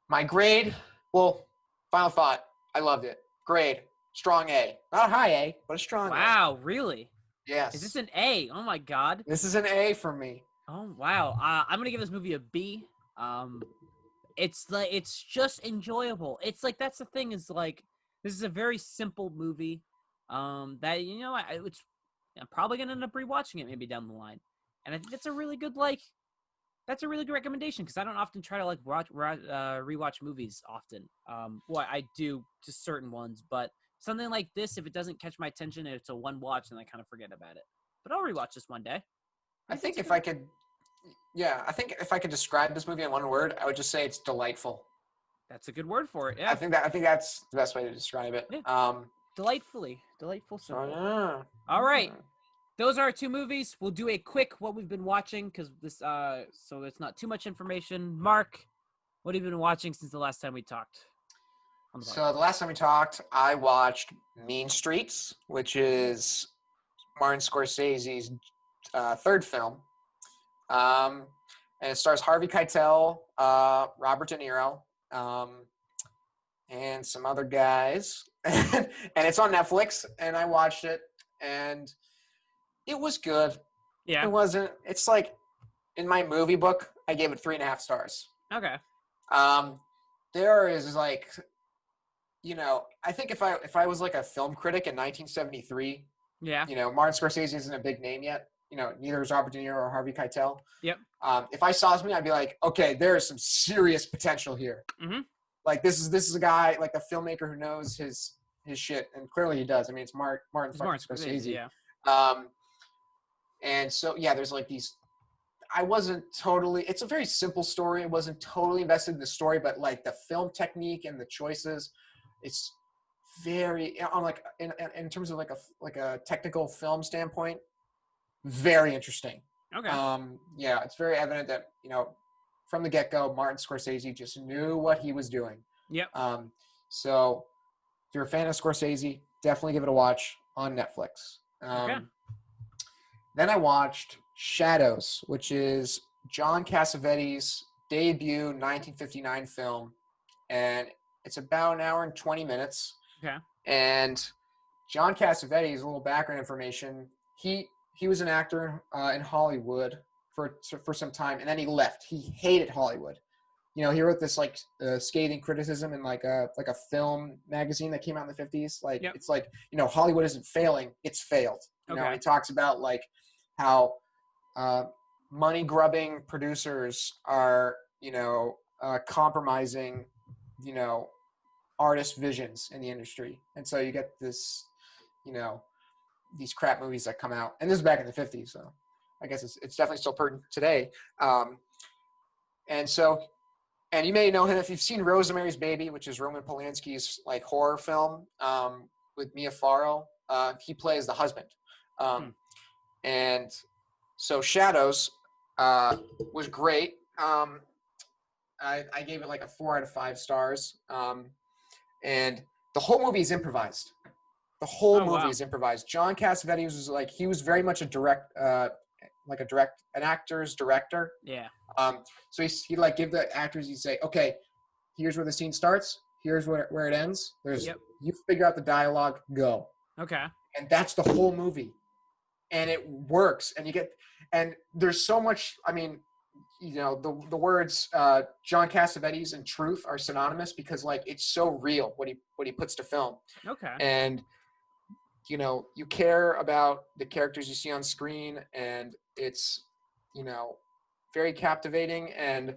My grade, well, final thought, I loved it. Grade, strong A. Not a high A, but a strong A. Wow, really? Yes. Is this an A? Oh my God. This is an A for me. Oh wow. I'm gonna give this movie a B. It's just enjoyable. It's like that's the thing is like this is a very simple movie. I'm probably gonna end up rewatching it maybe down the line, and I think that's a really good recommendation because I don't often try to like rewatch movies often. I do to certain ones, but something like this, if it doesn't catch my attention and it's a one watch, then I kind of forget about it. But I'll rewatch this one day. I think if I could describe this movie in one word, I would just say it's delightful. That's a good word for it. Yeah. I think that's the best way to describe it. Yeah. Delightful. Yeah. All right. Those are our two movies. We'll do a quick what we've been watching because this so it's not too much information. Mark, what have you been watching since the last time we talked? So the last time we talked, I watched Mean Streets, which is Martin Scorsese's third film. And it stars Harvey Keitel, Robert De Niro, and some other guys. And it's on Netflix, and I watched it, and it was good. Yeah. It's like, in my movie book, I gave it 3.5 stars. Okay. There is like, I think if I was like a film critic in 1973, Martin Scorsese isn't a big name yet. Neither is Robert De Niro or Harvey Keitel. Yep. If I saw something, I'd be like, okay, there is some serious potential here. Mm-hmm. Like this is a guy, like a filmmaker who knows his shit, and clearly he does. I mean, it's Martin Scorsese. Yeah. And so there's like these. It's a very simple story. I wasn't totally invested in the story, but like the film technique and the choices, it's very in terms of like a technical film standpoint, very interesting. Okay. It's very evident that from the get-go, Martin Scorsese just knew what he was doing. Yep. So if you're a fan of Scorsese, definitely give it a watch on Netflix. Okay. Then I watched Shadows, which is John Cassavetes' debut 1959 film, and it's about an hour and 20 minutes. Okay. And John Cassavetes, a little background information, he was an actor in Hollywood for some time, and then he left. He hated Hollywood. You know, he wrote this like scathing criticism in like a film magazine that came out in the 50s. Like, Yep. it's like, you know, Hollywood isn't failing, it's failed. You know, Okay. he talks about like how money grubbing producers are, you know, compromising, you know, artist visions in the industry. And so you get this, you know, these crap movies that come out. And this is back in the 50s, so I guess it's definitely still pertinent today. And so, and you may know him if you've seen Rosemary's Baby, which is Roman Polanski's like horror film with Mia Farrow. He plays the husband. And so Shadows was great. I gave it like a 4 out of 5 stars. And the whole movie is improvised. The whole movie is improvised. John Cassavetes was like, he was very much an actor's director. Yeah. So he'd like give the actors, he'd say, okay, here's where the scene starts. Here's where it ends. You figure out the dialogue, go. Okay. And that's the whole movie. And it works. And there's so much, I mean, you know, the words John Cassavetes and truth are synonymous because like it's so real what he puts to film. Okay. And you know, you care about the characters you see on screen, and it's, you know, very captivating, and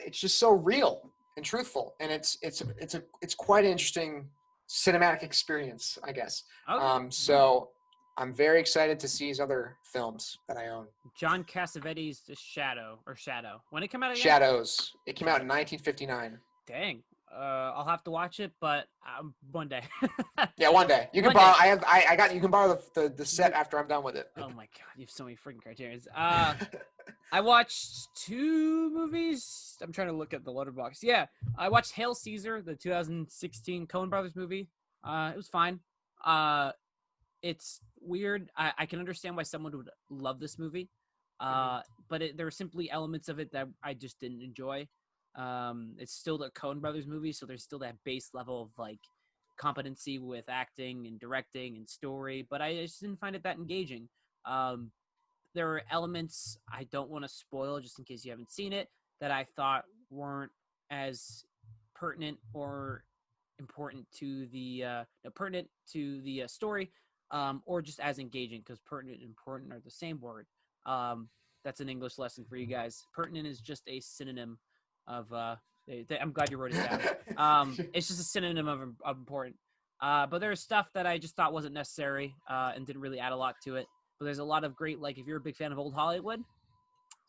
it's just so real and truthful, and it's quite an interesting cinematic experience, I guess. Okay. So I'm very excited to see his other films that I own. John Cassavetes' Shadow. When it came out again? Shadows. It came out in 1959. Dang. I'll have to watch it, but one day. Yeah, one day. You can borrow. I got. You can borrow the set after I'm done with it. Oh my god, you have so many freaking Criterions. I watched 2 movies. I'm trying to look at the letterbox. Yeah, I watched Hail Caesar, the 2016 Coen Brothers movie. It was fine. It's weird. I can understand why someone would love this movie, but there were simply elements of it that I just didn't enjoy. It's still the Coen Brothers movie, so there's still that base level of like competency with acting and directing and story, but I just didn't find it that engaging. There were elements I don't want to spoil just in case you haven't seen it that I thought weren't as pertinent or important to the story, or just as engaging, because pertinent and important are the same word. That's an English lesson for you guys. Pertinent is just a synonym of I'm glad you wrote it down. It's just a synonym of important. But there's stuff that I just thought wasn't necessary and didn't really add a lot to it. But there's a lot of great, like if you're a big fan of old Hollywood,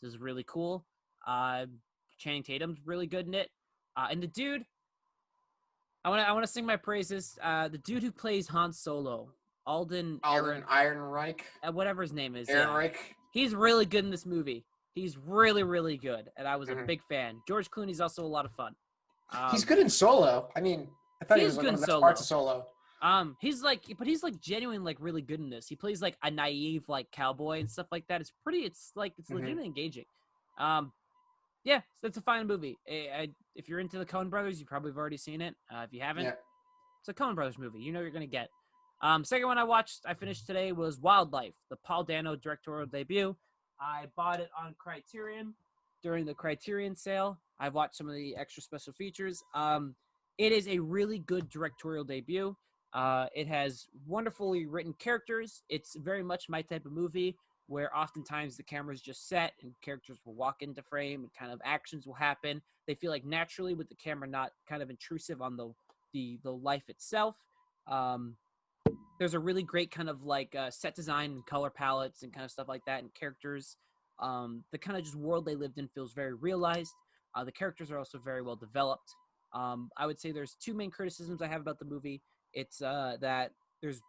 this is really cool. Channing Tatum's really good in it. And the dude, I want to sing my praises. The dude who plays Han Solo, Alden Ehrenreich, whatever his name is. Ehrenreich. He's really good in this movie. He's really, really good, and I was a big fan. George Clooney's also a lot of fun. He's good in Solo. I mean, I thought he was like one of the best parts of Solo. He's like genuine, like really good in this. He plays like a naive like cowboy and stuff like that. It's legitimately engaging. Yeah, so it's a fine movie. If you're into the Coen Brothers, you probably have already seen it. If you haven't, it's a Coen Brothers movie. You know you're gonna get. Second one I finished today was Wildlife, the Paul Dano directorial debut. I bought it on Criterion during the Criterion sale. I've watched some of the extra special features. It is a really good directorial debut. It has wonderfully written characters. It's very much my type of movie where oftentimes the camera's just set and characters will walk into frame and kind of actions will happen. They feel like naturally with the camera not kind of intrusive on the life itself. There's a really great kind of like set design and color palettes and kind of stuff like that, and characters. The kind of just world they lived in feels very realized. The characters are also very well developed. I would say there's 2 main criticisms I have about the movie. It's that there's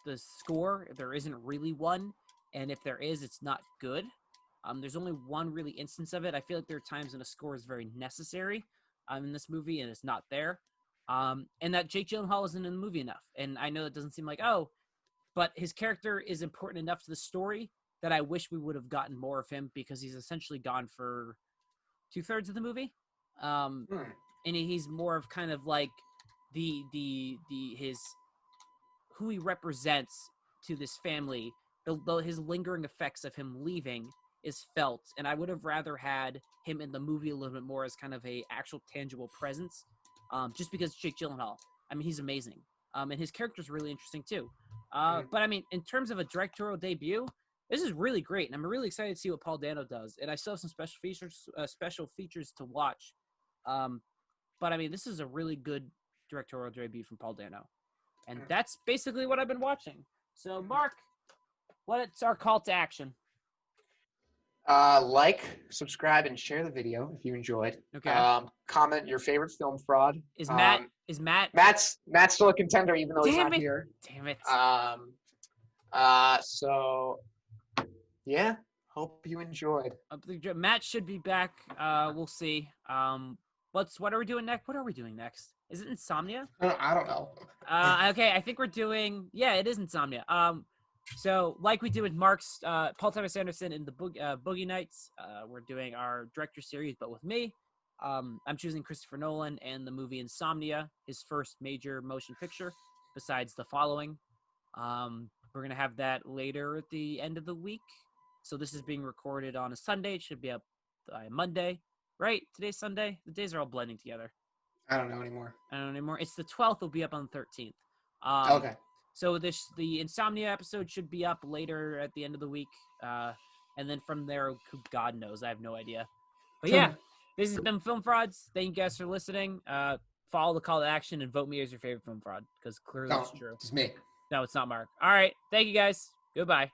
the score. There isn't really one, and if there is, it's not good. There's only one really instance of it. I feel like there are times when a score is very necessary in this movie, and it's not there. And that Jake Gyllenhaal isn't in the movie enough. And I know that doesn't seem like, but his character is important enough to the story that I wish we would have gotten more of him, because he's essentially gone for 2/3 of the movie. And he's more of kind of like his who he represents to this family. His lingering effects of him leaving is felt, and I would have rather had him in the movie a little bit more as kind of a actual tangible presence. Just because Jake Gyllenhaal, I mean, he's amazing, and his character's really interesting too. But I mean, in terms of a directorial debut, this is really great, and I'm really excited to see what Paul Dano does. And I still have some special features to watch. But I mean, this is a really good directorial debut from Paul Dano, and that's basically what I've been watching. So, Mark, what's our call to action? Like, subscribe, and share the video if you enjoyed. Okay. Comment your favorite film fraud. Is Matt? Matt's still a contender, even though he's not here. Damn it. So yeah, hope you enjoyed. Matt should be back. We'll see. What are we doing next? What are we doing next? Is it Insomnia? I don't know. Okay, I think we're doing. Yeah, it is Insomnia. So like we did with Mark's Paul Thomas Anderson in the Boogie Nights, we're doing our director series, but with me. I'm choosing Christopher Nolan and the movie Insomnia, his first major motion picture, besides The Following. We're gonna have that later at the end of the week. So this is being recorded on a Sunday. It should be up by Monday, right? Today's Sunday. The days are all blending together. I don't know anymore. It's the 12th. It'll be up on the 13th. Okay. So the Insomnia episode should be up later at the end of the week. And then from there, God knows. I have no idea. But yeah, this has been Film Frauds. Thank you guys for listening. Follow the call to action and vote me as your favorite film fraud, because clearly it's true. It's me. No, it's not Mark. All right. Thank you guys. Goodbye.